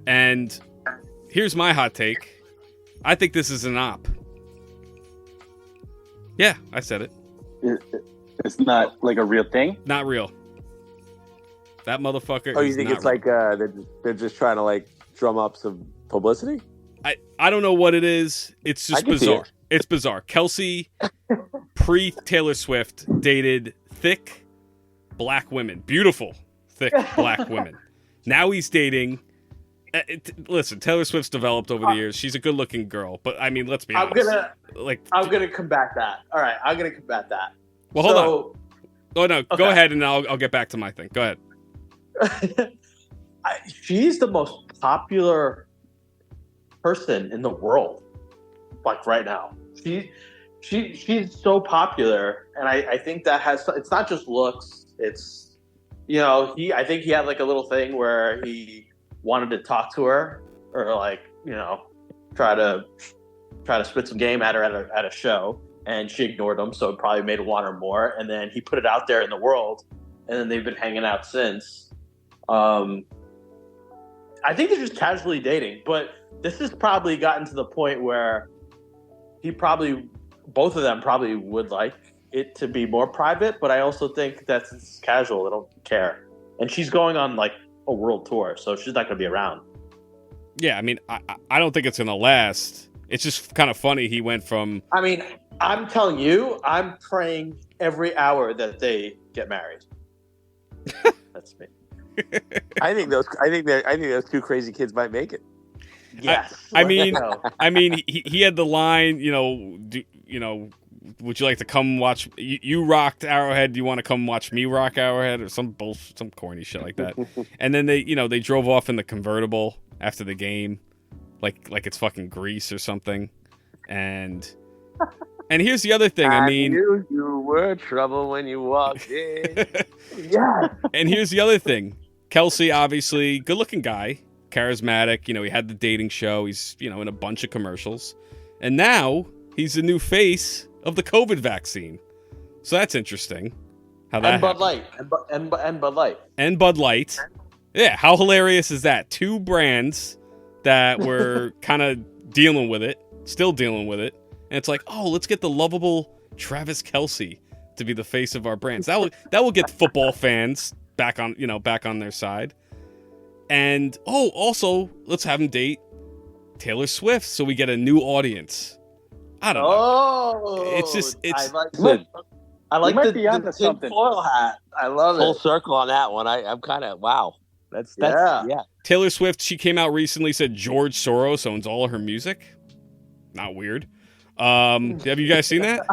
And here's my hot take. I think this is an op. Yeah, I said it. It's not like a real thing? Not real. That motherfucker. Oh, you think it's like they're just trying to like drum up some publicity? I don't know what it is. It's just bizarre. It's bizarre. Kelce, pre-Taylor Swift, dated thick black women. Beautiful, thick black women. Now he's dating... listen, Taylor Swift's developed over the years. She's a good-looking girl. But, I mean, let's be honest. I'm going to combat that. All right, I'm going to combat that. Well, hold on. Oh, no. Okay. Go ahead, and I'll get back to my thing. Go ahead. She's the most popular person in the world, like right now. She's so popular, and I think that it's not just looks. It's I think he had like a little thing where he wanted to talk to her or like try to spit some game at her at a show, and she ignored him, so it probably made him want her more. And then he put it out there in the world, and then they've been hanging out since. I think they're just casually dating, but this has probably gotten to the point where both of them probably would like it to be more private, but I also think that it's casual. They don't care. And she's going on like a world tour, so she's not going to be around. Yeah, I mean, I don't think it's going to last. It's just kind of funny he went from... I mean, I'm telling you, I'm praying every hour that they get married. That's me. I think those two crazy kids might make it. Yes. I mean, he had the line, would you like to come watch? You rocked Arrowhead. Do you want to come watch me rock Arrowhead, or some corny shit like that? And then they drove off in the convertible after the game, like it's fucking Grease or something. And here's the other thing. I mean, knew you were trouble when you walked in. Yeah. And here's the other thing. Kelce, obviously, good-looking guy, charismatic. He had the dating show. He's, in a bunch of commercials. And now he's the new face of the COVID vaccine. So that's interesting. How that Bud Light. And Bud Light. And Bud Light. Yeah, how hilarious is that? 2 brands that were kind of still dealing with it. And it's like, oh, let's get the lovable Travis Kelce to be the face of our brands. That will get football fans back on their side. And also let's have him date Taylor Swift so we get a new audience. I don't know. Oh, I like the tinfoil hat. I love Full circle on that one. I'm kind of wow. That's yeah. Taylor Swift, she came out recently, said George Soros owns all of her music. Not weird. Have you guys seen that?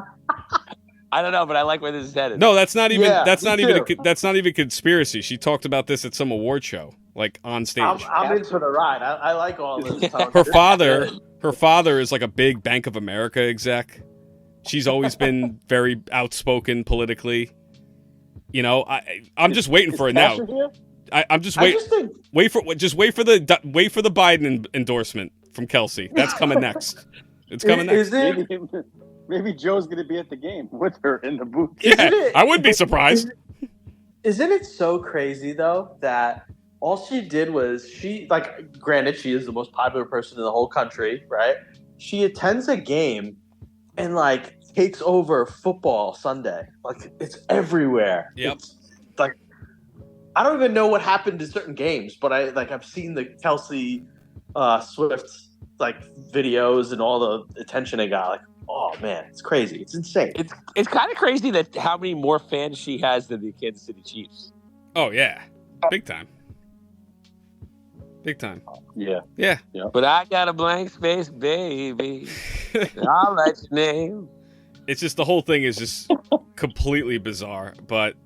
I don't know, but I like where this is headed. No, that's not even that's not even conspiracy. She talked about this at some award show, like on stage. I'm in for the ride. I like all this. Her father is like a big Bank of America exec. She's always been very outspoken politically. I'm just waiting for it now. I'm just I wait. just think Wait for the Biden endorsement from Kelce. That's coming next. It's coming next. Is it? Maybe Joe's going to be at the game with her in the booth. Yeah, I wouldn't be surprised. Isn't it so crazy though that all she did was granted she is the most popular person in the whole country, right? She attends a game and like takes over football Sunday. Like it's everywhere. Yep. It's, like I don't even know what happened to certain games, but I've seen the Kelce Swift like videos and all the attention they got. Like, oh man, it's crazy. It's insane. It's kind of crazy that how many more fans she has than the Kansas City Chiefs. Oh yeah, big time. Big time. Yeah. Yeah. But I got a blank space, baby. I'll let you name. It's just the whole thing is just completely bizarre. But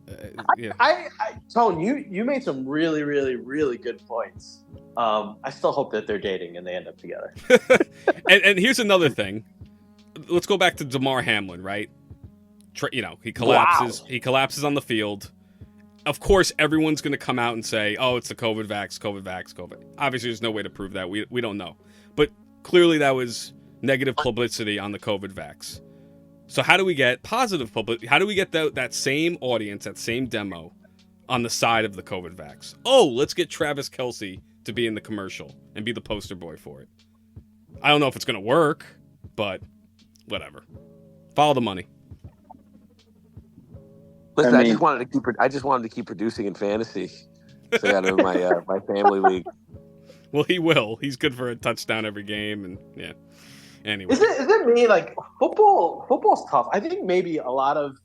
yeah. I Tone, you made some really, really, really good points. I still hope that they're dating and they end up together. and here's another thing. Let's go back to Damar Hamlin, right? He collapses. Wow. He collapses on the field. Of course, everyone's going to come out and say, "Oh, it's the COVID vax, COVID vax, COVID." Obviously, there's no way to prove that. We don't know, but clearly that was negative publicity on the COVID vax. So how do we get positive publicity? How do we get that same audience, that same demo, on the side of the COVID vax? Oh, let's get Travis Kelce to be in the commercial and be the poster boy for it. I don't know if it's going to work, but whatever. Follow the money. Listen, I just wanted to keep producing in fantasy. So I got in my family league. Well, he will. He's good for a touchdown every game, and yeah. Anyway, Is it me? Like football's tough. I think maybe a lot of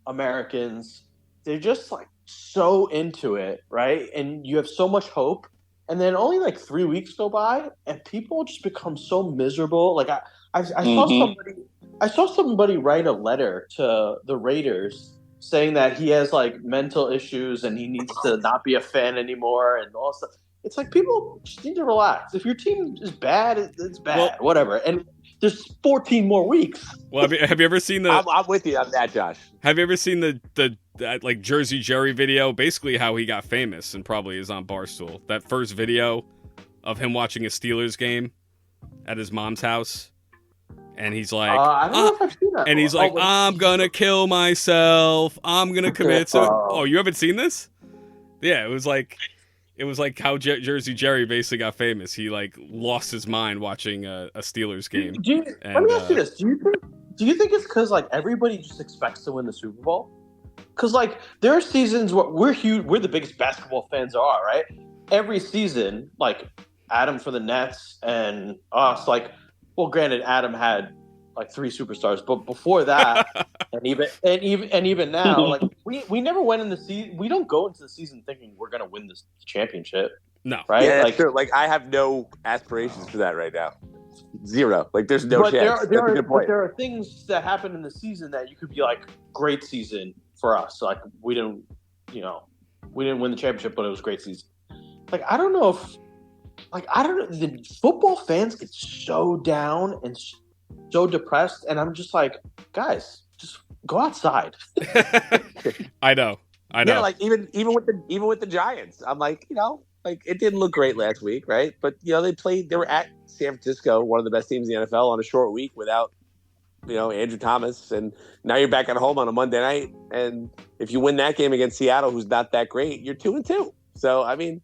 Americans, they're just like so into it, right? And you have so much hope, and then only like 3 weeks go by, and people just become so miserable. Like I saw somebody write a letter to the Raiders saying that he has like mental issues and he needs to not be a fan anymore and all stuff. It's like people just need to relax. If your team is bad, it's bad. Well, whatever. And there's 14 more weeks. well, have you ever seen the? I'm with you on that, Josh. Have you ever seen the like Jersey Jerry video? Basically, how he got famous and probably is on Barstool. That first video of him watching a Steelers game at his mom's house, and he's like, I don't know if I've seen that. and he's like, I'm gonna kill myself. I'm gonna commit suicide. Oh, you haven't seen this? Yeah, it was like how Jersey Jerry basically got famous. He like lost his mind watching a Steelers game. Let me ask you this: Do you think it's because like everybody just expects to win the Super Bowl? Because like there are seasons where we're huge, we're the biggest basketball fans there are, right? Every season, like Adam for the Nets and us, like, well, granted, Adam had like 3 superstars, but before that, and even now, like we never went in the season. We don't go into the season thinking we're gonna win this championship. No, right? Yeah, like, true. Like I have no aspirations for that right now. Zero. Like there's no but chance. there That's a good point. there are things that happen in the season that you could be like, great season for us. Like we didn't win the championship, but it was a great season. Like I don't know. The football fans get so down and so depressed, and I'm just like, guys, just go outside. I know. Yeah, like even with the Giants, I'm like, like it didn't look great last week, right? But they were at San Francisco, one of the best teams in the NFL, on a short week without Andrew Thomas, and now you're back at home on a Monday night, and if you win that game against Seattle, who's not that great, you're 2-2. So I mean,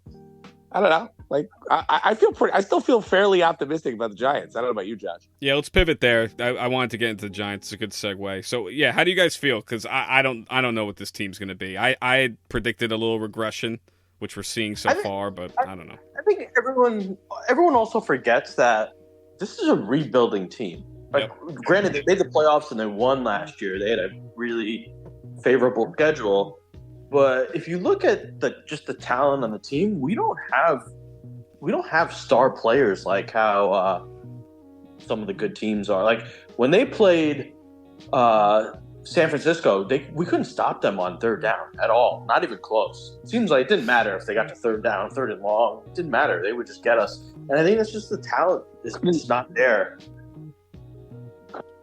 I don't know. Like I still feel fairly optimistic about the Giants. I don't know about you, Josh. Yeah, let's pivot there. I wanted to get into the Giants. It's a good segue. So yeah, how do you guys feel? Because I don't know what this team's going to be. I had predicted a little regression, which we're seeing so far, but I don't know. I think everyone also forgets that this is a rebuilding team. Like, Granted, they made the playoffs and they won last year. They had a really favorable schedule. But if you look at just the talent on the team, we don't have star players like how some of the good teams are. Like when they played San Francisco, we couldn't stop them on third down at all, not even close. It seems like it didn't matter if they got to third down, third and long. It didn't matter. They would just get us. And I think that's just the talent is not there.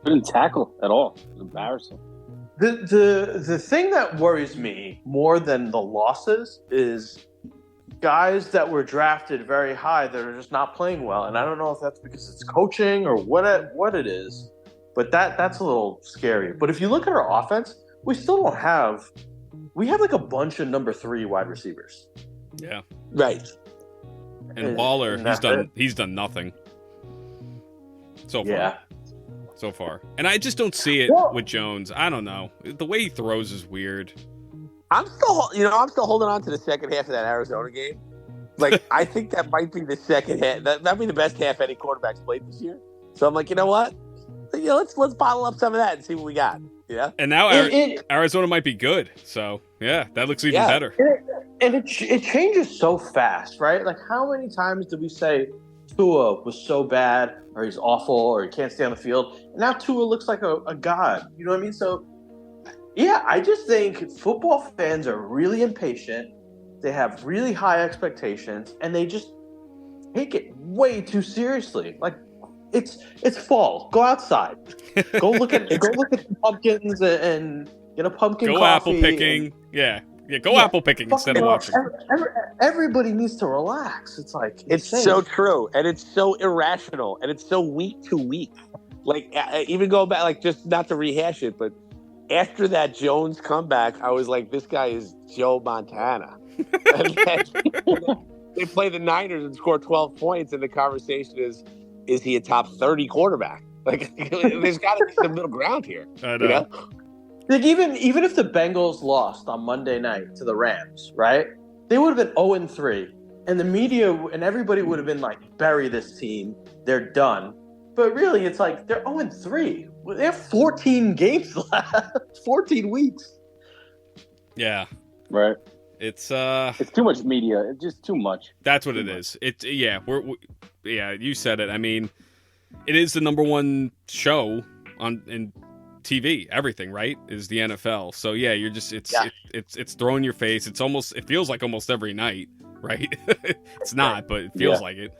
Couldn't tackle at all. It was embarrassing. The thing that worries me more than the losses is guys that were drafted very high that are just not playing well, and I don't know if that's because it's coaching or what it is, but that's a little scary. But if you look at our offense, we still don't have. We have like a bunch of number 3 wide receivers. Yeah. Right. And Waller, he's done nothing so far. Yeah. So far. And I just don't see it with Jones. I don't know. The way he throws is weird. I'm still holding on to the second half of that Arizona game. Like, I think that might be the second half. That might be the best half any quarterback's played this year. So I'm like, you know what? Let's bottle up some of that and see what we got. Yeah. And now Arizona might be good. So yeah, that looks even better. And it changes so fast, right? Like, how many times did we say Tua was so bad, or he's awful, or he can't stay on the field? And now Tua looks like a god. You know what I mean? So yeah, I just think football fans are really impatient. They have really high expectations, and they just take it way too seriously. Like, it's fall. Go outside. Go look at pumpkins and get a pumpkin coffee. Go apple picking. Go apple picking instead of watching. Everybody needs to relax. It's like it's so true, and it's so irrational, and it's so week to week. Like, even going back, like, just not to rehash it, but after that Jones comeback, I was like, this guy is Joe Montana. And they play the Niners and score 12 points, and the conversation is he a top 30 quarterback? Like, there's got to be some middle ground here. I know. You know? Like, even if the Bengals lost on Monday night to the Rams, right? They would have been 0-3, and the media and everybody would have been like, bury this team. They're done. But really, it's like they're 0-3. They have 14 games left, 14 weeks. Yeah. Right. It's too much media. It's just too much. That's what it is. You said it. I mean, it is the number one show in TV. Everything, right, is the NFL. So yeah, you're just it's thrown in your face. It feels like almost every night, right? It's not, but it feels like it.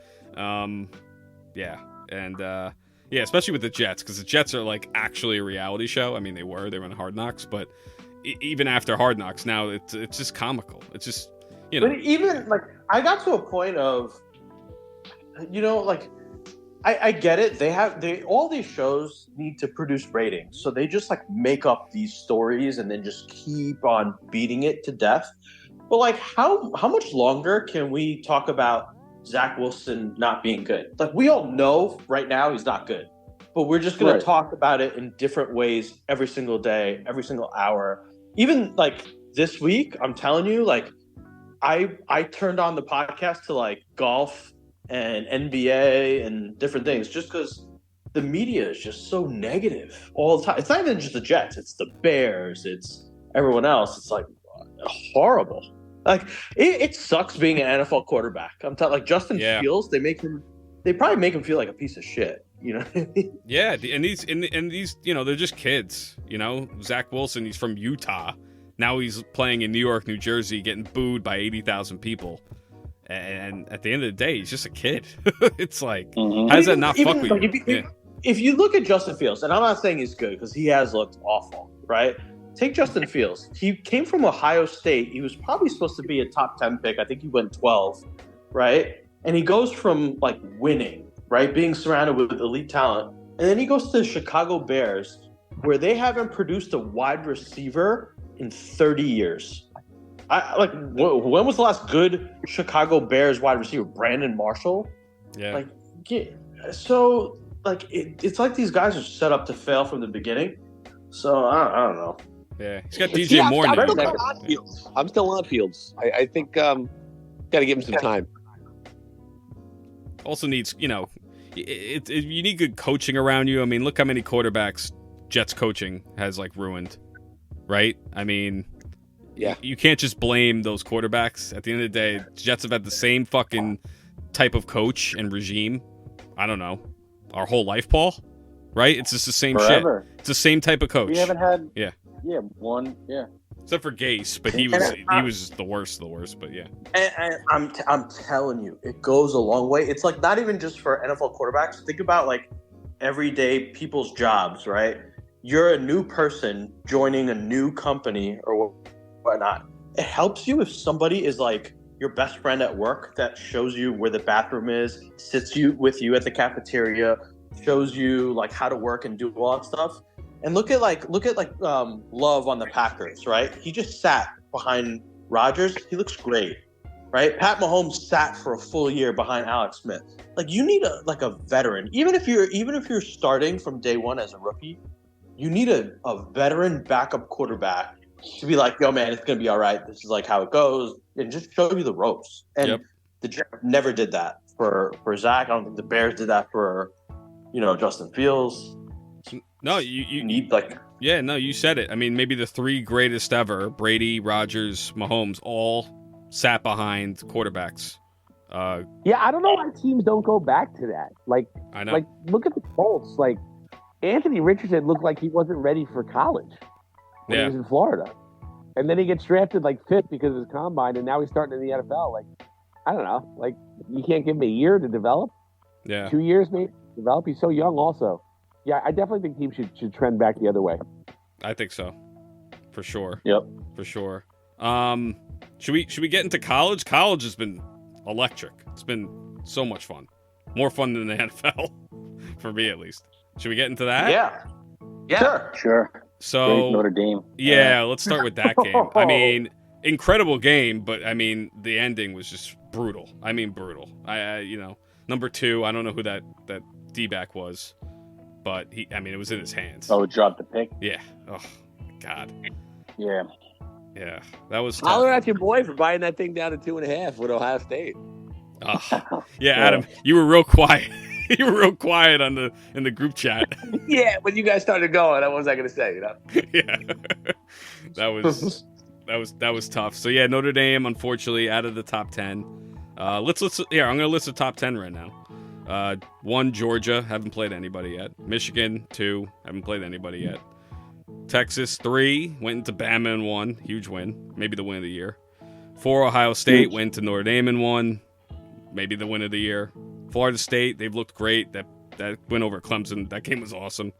Especially with the Jets, because the Jets are like actually a reality show. I mean, they were on Hard Knocks, but even after Hard Knocks, now it's just comical. It's just, you know. But even like, I got to a point of, like, I get it. All these shows need to produce ratings, so they just like make up these stories and then just keep on beating it to death. But like, how much longer can we talk about Zach Wilson not being good? Like, we all know right now he's not good, but we're just going to talk about it in different ways every single day, every single hour. Even like this week, I'm telling you, like, I turned on the podcast to like golf and NBA and different things just because the media is just so negative all the time. It's not even just the Jets. It's the Bears. It's everyone else. It's like horrible. Like, it sucks being an NFL quarterback. I'm telling, like, Justin Fields, they probably make him feel like a piece of shit. You know what I mean? Yeah, and these, they're just kids. Zach Wilson, he's from Utah. Now he's playing in New York, New Jersey, getting booed by 80,000 people. And at the end of the day, he's just a kid. It's like, how does that not fuck with you? If you look at Justin Fields, and I'm not saying he's good because he has looked awful, right? Take Justin Fields. He came from Ohio State. He was probably supposed to be a top 10 pick. I think he went 12, right? And he goes from like winning, right? Being surrounded with elite talent. And then he goes to the Chicago Bears, where they haven't produced a wide receiver in 30 years. When was the last good Chicago Bears wide receiver? Brandon Marshall? Yeah. It's like these guys are set up to fail from the beginning. So I don't know. Yeah, he's got DJ Moore now. I'm still on Fields. I think got to give him some time. Also needs, you need good coaching around you. I mean, look how many quarterbacks Jets coaching has like ruined, right? I mean, you can't just blame those quarterbacks. At the end of the day, Jets have had the same fucking type of coach and regime. I don't know, our whole life, Paul. Right? It's just the same Forever. shit. It's the same type of coach. We haven't had one. Except for Gase, but he was the worst of the worst. But yeah. And I'm telling you, it goes a long way. It's like not even just for NFL quarterbacks. Think about like everyday people's jobs, right? You're a new person joining a new company or whatnot. It helps you if somebody is like your best friend at work that shows you where the bathroom is, sits with you at the cafeteria, shows you like how to work and do all that stuff. And look at Love on the Packers, right? He just sat behind Rodgers. He looks great, right? Pat Mahomes sat for a full year behind Alex Smith. Like, you need a veteran, even if you're starting from day one as a rookie, you need a veteran backup quarterback to be like, yo, man, it's gonna be all right. This is like how it goes, and just show you the ropes. And the Jets never did that for Zach. I don't think the Bears did that for Justin Fields. No, you need like. Yeah, no, you said it. I mean, maybe the three greatest ever, Brady, Rodgers, Mahomes, all sat behind quarterbacks. Yeah, I don't know why teams don't go back to that. Like, I know. Like, look at the Colts. Like, Anthony Richardson looked like he wasn't ready for college when he was in Florida. And then he gets drafted like fifth because of his combine, and now he's starting in the NFL. Like, I don't know. Like, you can't give him a year to develop? Yeah. 2 years maybe to develop? He's so young also. Yeah, I definitely think teams should trend back the other way. I think so. For sure. Yep. For sure. Should we get into college? College has been electric. It's been so much fun. More fun than the NFL. For me, at least. Should we get into that? Yeah. Sure. So Great Notre Dame. Yeah, let's start with that game. I mean, incredible game, but I mean, the ending was just brutal. I mean, brutal. I number 2, I don't know who that D-back was, but it was in his hands. Oh, dropped the pick? Yeah. Oh, God. Yeah. Yeah, that was tough. Holler at your boy for buying that thing down to 2.5 with Ohio State. Yeah, Adam, you were real quiet. You were real quiet in the group chat. Yeah, when you guys started going, what was I going to say? Yeah, that was tough. So yeah, Notre Dame, unfortunately, out of the top 10. I'm gonna list the top 10 right now. 1, Georgia, haven't played anybody yet. Michigan, 2, haven't played anybody yet. Texas, 3, went into Bama and won, huge win, maybe the win of the year. 4, Ohio State, went to Notre Dame and won, maybe the win of the year. Florida State, they've looked great. That win over Clemson, that game was awesome.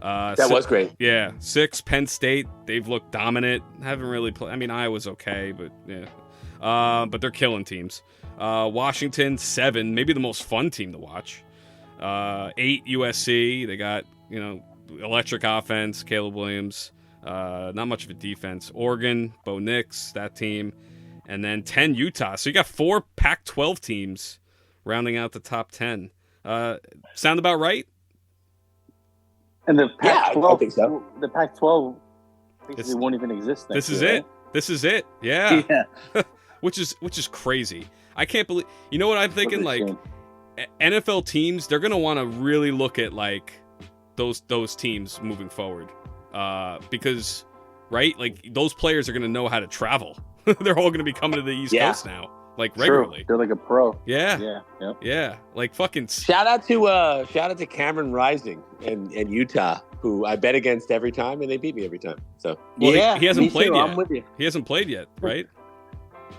That was great. Yeah. 6, Penn State, they've looked dominant. Haven't really played. I mean, Iowa's okay, but yeah. But they're killing teams. Washington, 7, maybe the most fun team to watch. 8, USC, they got, electric offense, Caleb Williams. Not much of a defense. Oregon, Bo Nix, that team. And then 10, Utah. So you got 4 Pac-12 teams rounding out the top 10. Sound about right? And the Pac-12, I think so. The Pac-12 basically won't even exist next This year, is it. right? This is it. Yeah. Yeah. which is crazy. I can't believe. You know what I'm thinking? Like, Shame. NFL teams, they're gonna want to really look at like those teams moving forward, because like those players are gonna know how to travel. They're all gonna be coming to the East Coast now, like regularly. True. They're like a pro. Yeah. Yeah. Yeah. Like fucking. Shout out to Cameron Rising and Utah, who I bet against every time, and they beat me every time. So Well, he hasn't me played too. yet. I'm with you. He hasn't played yet, right?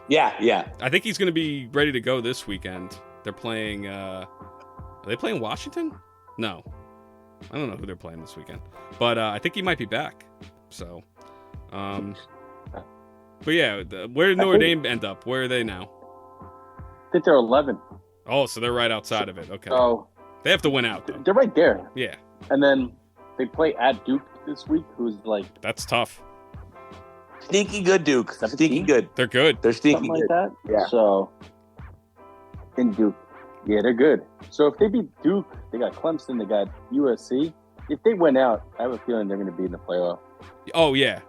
yeah. I think he's gonna be ready to go this weekend. They're playing. Are they playing Washington? No, I don't know who they're playing this weekend, but I think he might be back. So, but yeah, where did Notre Dame end up? Where are they now? I think they're 11. Oh, so they're right outside of it. Okay, So they have to win out though. they're right there. Yeah, And then they play at Duke this week, who's like that's tough. Sneaky good, Duke. 17? Sneaky good. They're good. They're sneaky something like good. that. Yeah. So in Duke, yeah, they're good. So if they beat Duke, they got Clemson, they got USC. If they win out, I have a feeling they're going to be in the playoff. Oh yeah.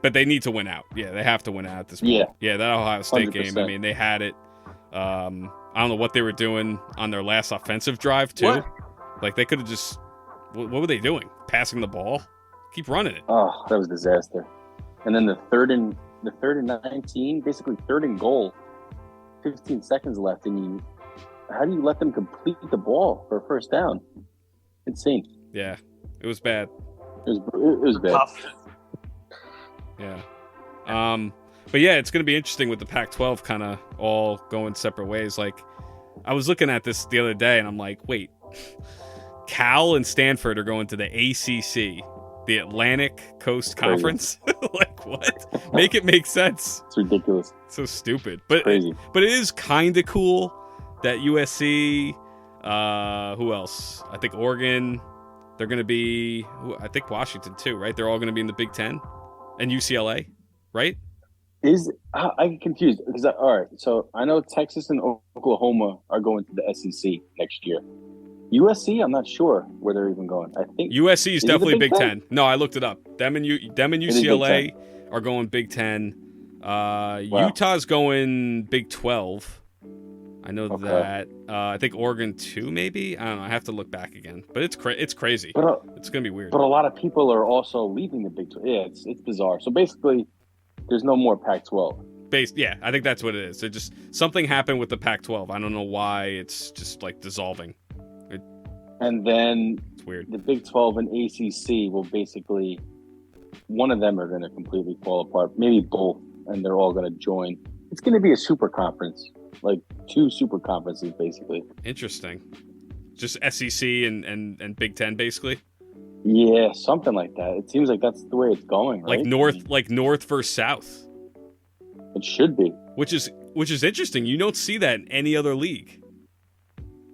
But they need to win out. Yeah, they have to win out at this point. Yeah, that Ohio State game. I 100%. mean, they had it. I don't know what they were doing on their last offensive drive too. What? Like they could have just. What were they doing? Passing the ball? Keep running it. Oh, that was a disaster. And then the third and 19, basically third and goal, 15 seconds left, and how do you let them complete the ball for a first down? Insane. Yeah, it was bad. It was bad. Tough. Yeah. But yeah, it's going to be interesting with the Pac-12 kind of all going separate ways. Like, I was looking at this the other day, and I'm like, wait, Cal and Stanford are going to the ACC. The Atlantic Coast Conference? Like what? Make it make sense. It's ridiculous. So stupid. But Crazy. But it is kind of cool that USC, who else? I think Oregon, they're going to be, I think Washington too, right? They're all going to be in the Big Ten, and UCLA, right? I'm confused because all right. So I know Texas and Oklahoma are going to the SEC next year. USC, I'm not sure where they're even going. I think USC is definitely Big Big Ten? Ten. No, I looked it up. Them and UCLA are going Big Ten. Utah's going Big 12. I know that. I think Oregon too, maybe. I don't know. I have to look back again. But it's crazy. But, it's gonna be weird. But a lot of people are also leaving the Big 12. Yeah, it's bizarre. So basically, there's no more Pac-12. Yeah, I think that's what it is. It just something happened with the Pac-12. I don't know why. It's just like dissolving. And then It's weird. the Big 12 and ACC will basically, one of them are going to completely fall apart. Maybe both, and they're all going to join. It's going to be a super conference, like 2 super conferences, basically. Interesting. Just SEC and Big Ten, basically. Yeah, something like that. It seems like that's the way it's going, right? Like North versus South. It should be. Which is interesting. You don't see that in any other league.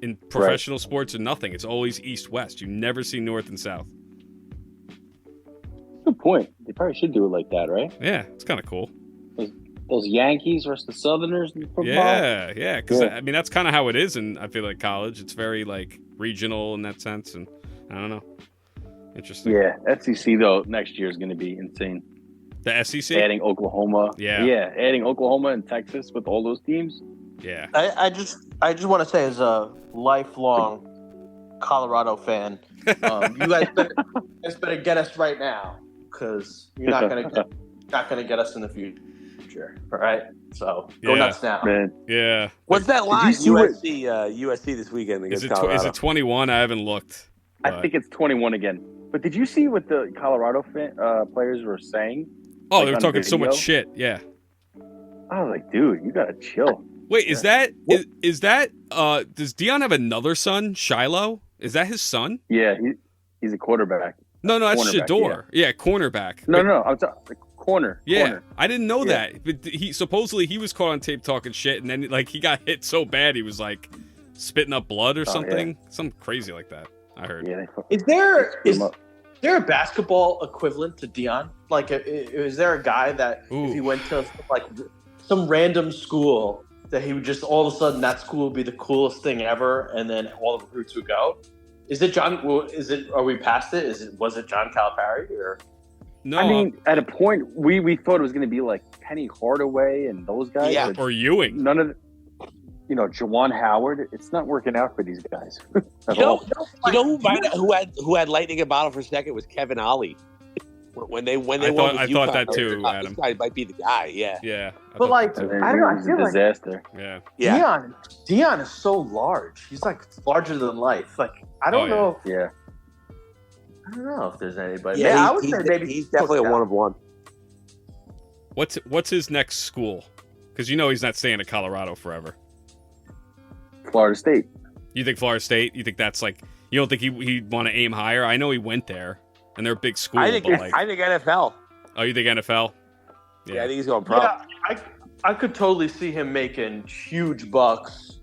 In professional sports or nothing. It's always East-West. You never see North and South. Good point. They probably should do it like that, right? Yeah, it's kind of cool. Those Yankees versus the Southerners in football. Yeah. Because, I mean, that's kind of how it is in, I feel like, college. It's very, like, regional in that sense. And I don't know. Interesting. Yeah, SEC, though, next year is going to be insane. The SEC? Adding Oklahoma. Yeah, adding Oklahoma and Texas with all those teams. Yeah. I just want to say, as a lifelong Colorado fan, you guys better get us right now, because you're not gonna get us in the future. All right, so go nuts now. Man. Yeah. What's that line? see USC this weekend against Colorado. Is it 21? I haven't looked. I think it's 21 again. But did you see what the Colorado players were saying? Oh, like, they were on talking so video? much shit. Yeah. I was like, dude, you gotta chill. Wait, is that does Dion have another son, Shiloh? Is that his son? Yeah, he's a quarterback. No, that's Cornerback, Shador. Yeah, cornerback. No, I'm talking corner. Yeah, corner. I didn't know that. But he supposedly he was caught on tape talking shit, and then like he got hit so bad he was like spitting up blood or something, something crazy like that. I heard. Yeah, Is there a basketball equivalent to Dion? Like, is there a guy that if he went to like some random school that he would just all of a sudden that school would be the coolest thing ever, and then all the recruits would go? Is it John? Are we past it? Was it John Calipari or? No, I mean, at a point we thought it was going to be like Penny Hardaway and those guys. Yeah. or Ewing. None of, Juwan Howard. It's not working out for these guys. You know who had lightning in a bottle for a second was Kevin Ollie. When they won with thought UConn, that too, Adam. This guy might be the guy. Yeah. Yeah. But like, I don't know. I It's a feel like disaster. Yeah. Dion is so large. He's like larger than life. Like, I don't know. Yeah. I don't know if there's anybody. Yeah, I would say maybe he's definitely a one of one. What's his next school? Because he's not staying at Colorado forever. Florida State. You think Florida State? You think that's like you don't think he'd want to aim higher? I know he went there, and they're a big school. I think NFL. Oh, you think NFL? Yeah, I think he's going pro. Yeah, I could totally see him making huge bucks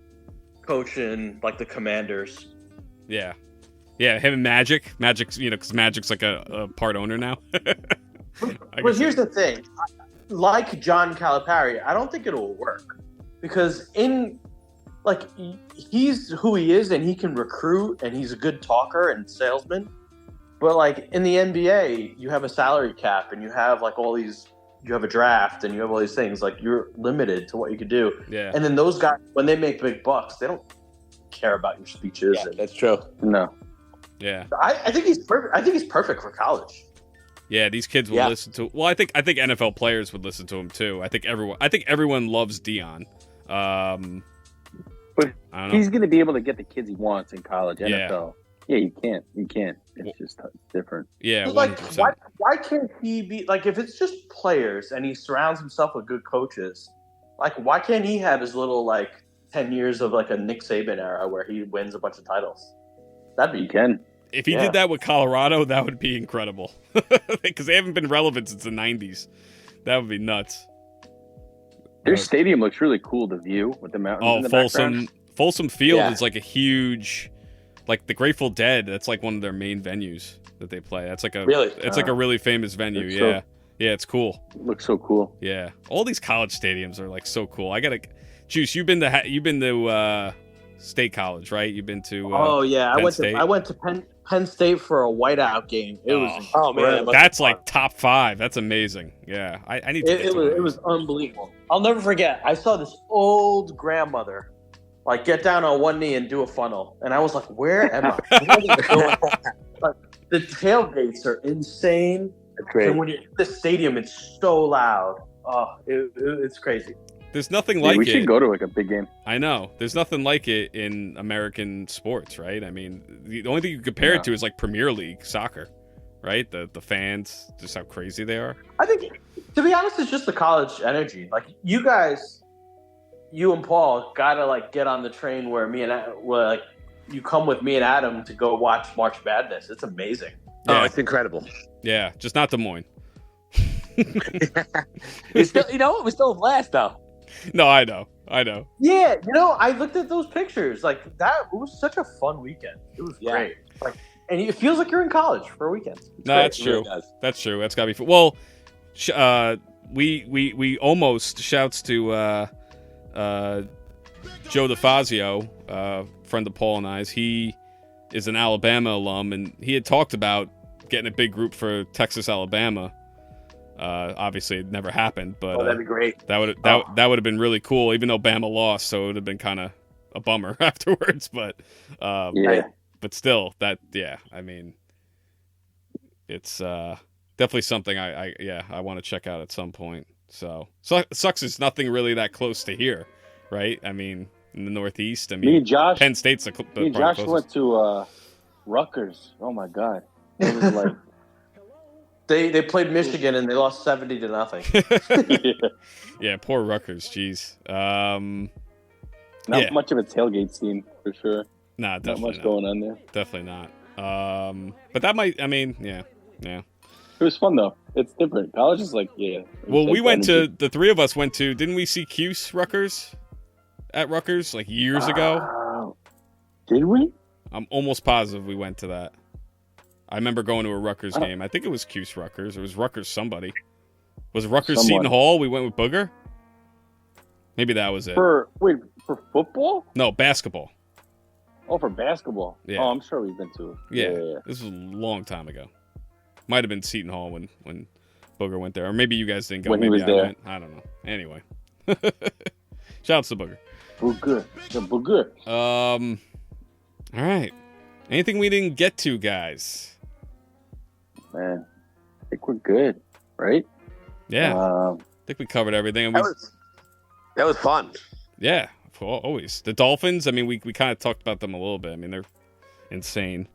coaching like the Commanders. Yeah. Yeah, him and Magic's, because Magic's like a part owner now. But here's the thing. Like John Calipari, I don't think it'll work. Because he's who he is and he can recruit and he's a good talker and salesman. But like in the NBA, you have a salary cap and you have like you have a draft and you have all these things. Like you're limited to what you could do. Yeah. And then those guys, when they make big bucks, they don't care about your speeches. Yeah, that's true. No. Yeah. I think he's perfect. I think he's perfect for college. Yeah, these kids will listen to. Well, I think NFL players would listen to him too. I think everyone loves Dion. But I don't know. he's going to be able to get the kids he wants in college. Yeah. NFL. Yeah, you can't. It's just different. Yeah, Like, 100%. why can't he be like if it's just players and he surrounds himself with good coaches? Like, why can't he have his little like 10 years of like a Nick Saban era where he wins a bunch of titles? That'd be You can. If he did that with Colorado, that would be incredible. Because they haven't been relevant since the 90s. That would be nuts. Their stadium looks really cool to view with the mountains in the background. Folsom Field is like a huge, like the Grateful Dead. That's like one of their main venues that they play. That's like a like a really famous venue. Yeah, it's cool. It looks so cool. Yeah, all these college stadiums are like so cool. I gotta, Juice. You've been to State College, right? You've been to. I went to Penn State for a whiteout game. It was man, that's like top 5. That's amazing. Yeah, I need to. It was unbelievable. I'll never forget. I saw this old grandmother like get down on one knee and do a funnel, and I was like, "Where am I?" Like, the tailgates are insane. That's great. And when you're in the stadium, it's so loud. Oh, it's crazy. There's nothing like it. We should go to like a big game. I know. There's nothing like it in American sports, right? I mean, the only thing you compare it to is like Premier League soccer, right? The fans, just how crazy they are. I think, to be honest, it's just the college energy. Like you guys, you and Paul gotta like get on the train where you come with me and Adam to go watch March Madness. It's amazing. Yeah. Oh, it's incredible. Yeah, just not Des Moines. We still last though. No, I know. Yeah, I looked at those pictures. Like it was such a fun weekend. It was great. Like, and it feels like you're in college for a weekend. No, that's true. That's true. That's gotta be. Well, we almost shouts to Joe DeFazio, friend of Paul and I's. He is an Alabama alum, and he had talked about getting a big group for Texas, Alabama. Obviously, it never happened, but that'd be great. That would have been really cool. Even though Bama lost, so it would have been kind of a bummer afterwards. But but still, I mean, it's definitely something I want to check out at some point. So it sucks. It's nothing really that close to here, right? I mean, in the Northeast. I mean, me and Josh, Penn State's the me and Josh went to Rutgers. Oh my God, it was like. They played Michigan and they lost 70-0. Yeah, poor Rutgers. Jeez. Not much of a tailgate scene for sure. Nah, definitely not much going on there. Definitely not. But that might. I mean, yeah. It was fun though. It's different. College is like Well, we went to the 3 of us went to. Didn't we see CAWSE Rutgers at Rutgers like years ago? Did we? I'm almost positive we went to that. I remember going to a Rutgers game. I think it was CAWSE Rutgers. It was Rutgers somebody. Was it Rutgers Seton Hall? We went with Booger? Maybe that was it. For football? No, basketball. Oh, for basketball. Yeah. Oh, I'm sure we've been to it. Yeah. This was a long time ago. Might have been Seton Hall when Booger went there. Or maybe you guys didn't go. When maybe he was there. Went. I don't know. Anyway. Shouts to Booger. Booger. The Booger. All right. Anything we didn't get to, guys? Man, I think we're good, right? Yeah, I think we covered everything. That was fun. Yeah, always. The Dolphins, I mean, we kind of talked about them a little bit. I mean, they're insane.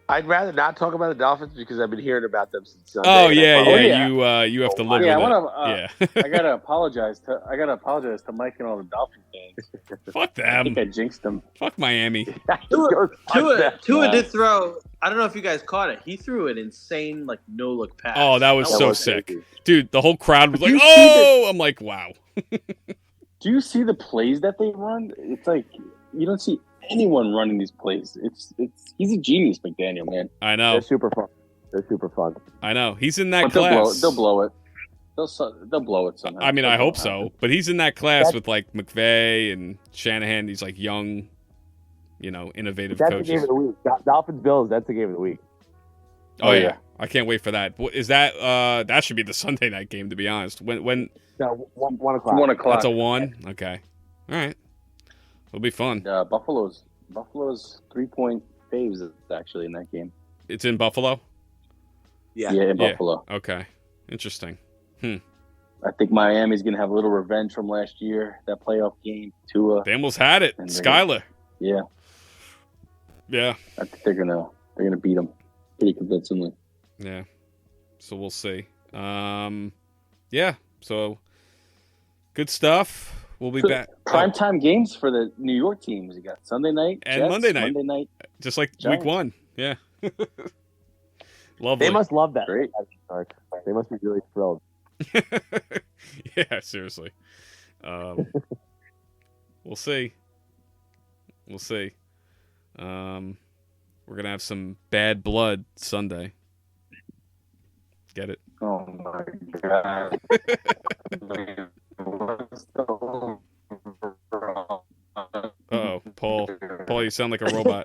I'd rather not talk about the Dolphins because I've been hearing about them since Sunday. Oh, yeah. You have to live with it. I gotta apologize to Mike and all the Dolphin fans. Fuck them. I think I jinxed them. Fuck Miami. Tua did throw. I don't know if you guys caught it. He threw an insane no look pass. Oh, that was so sick, dude. The whole crowd was like, "Oh!" I'm like, "Wow." Do you see the plays that they run? It's like you don't see anyone running these plays. He's a genius, McDaniel, man. I know. They're super fun. I know. He's in that class. They'll blow it. They'll blow it somehow. I mean, I hope so. But he's in that class with like McVay and Shanahan. These like young, innovative coaches. That's the game of the week. Dolphins Bills. That's the game of the week. Oh yeah. I can't wait for that. Is that that should be the Sunday night game? To be honest, when? No, 1 o'clock. 1 o'clock. That's a 1. Okay. All right. It'll be fun. Buffalo's 3-point faves is actually in that game. It's in Buffalo? Yeah, in Buffalo. Okay. Interesting. I think Miami's going to have a little revenge from last year, that playoff game. Tua. They almost had it. Skyler. Yeah. I think they're gonna beat them pretty convincingly. Yeah. So we'll see. So good stuff. We'll be back. Primetime games for the New York teams. You got Sunday night and Jets, Monday night. Monday night just like Giants. week 1. Yeah. Lovely. They must love that. Great. They must be really thrilled. Yeah, seriously. We'll see. We'll see. We're gonna have some bad blood Sunday. Get it? Oh my god. Uh-oh, Paul. Paul, you sound like a robot.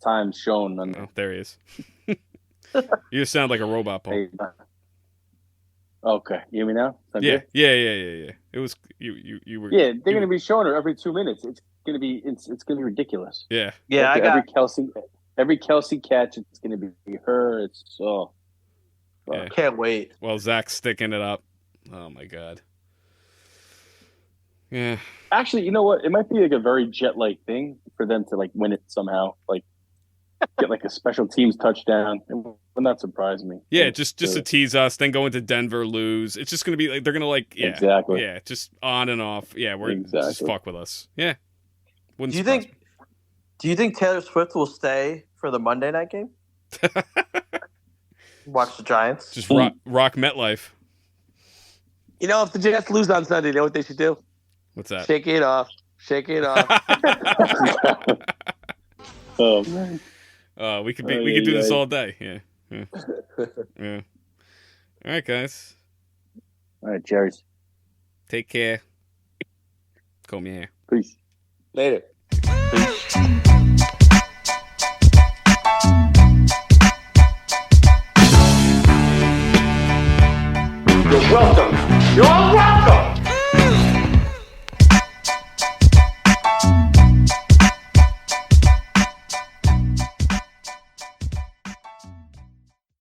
Time shown on Oh, there he is. You sound like a robot, Paul. Okay, you hear me now? Sound Yeah, good? yeah. It was you were. Yeah, they're you- gonna be showing her every 2 minutes. It's gonna be ridiculous. Yeah, Yeah, I got. every Kelce catch. It's gonna be her. It's so. Yeah. Can't wait. Well, Zach's sticking it up. Oh my god. Yeah. Actually, you know what? It might be like a very Jet-like thing for them to like win it somehow. Like get like a special teams touchdown. It would not surprise me. Yeah, just to tease us, then go into Denver, lose. It's just gonna be like they're gonna like Exactly. yeah, just on and off. Yeah, we're just Exactly. fuck with us. Yeah. Wouldn't Do you surprise think? Do you think Taylor Swift will stay for the Monday night game? Watch the Giants. Just rock MetLife. You know, if the Jets lose on Sunday, you know what they should do? What's that? Shake it off. Shake it off. Oh man. We could do this all day. Yeah. Yeah. All right, guys. All right, Jerry's. Take care. Come here. Peace. Later.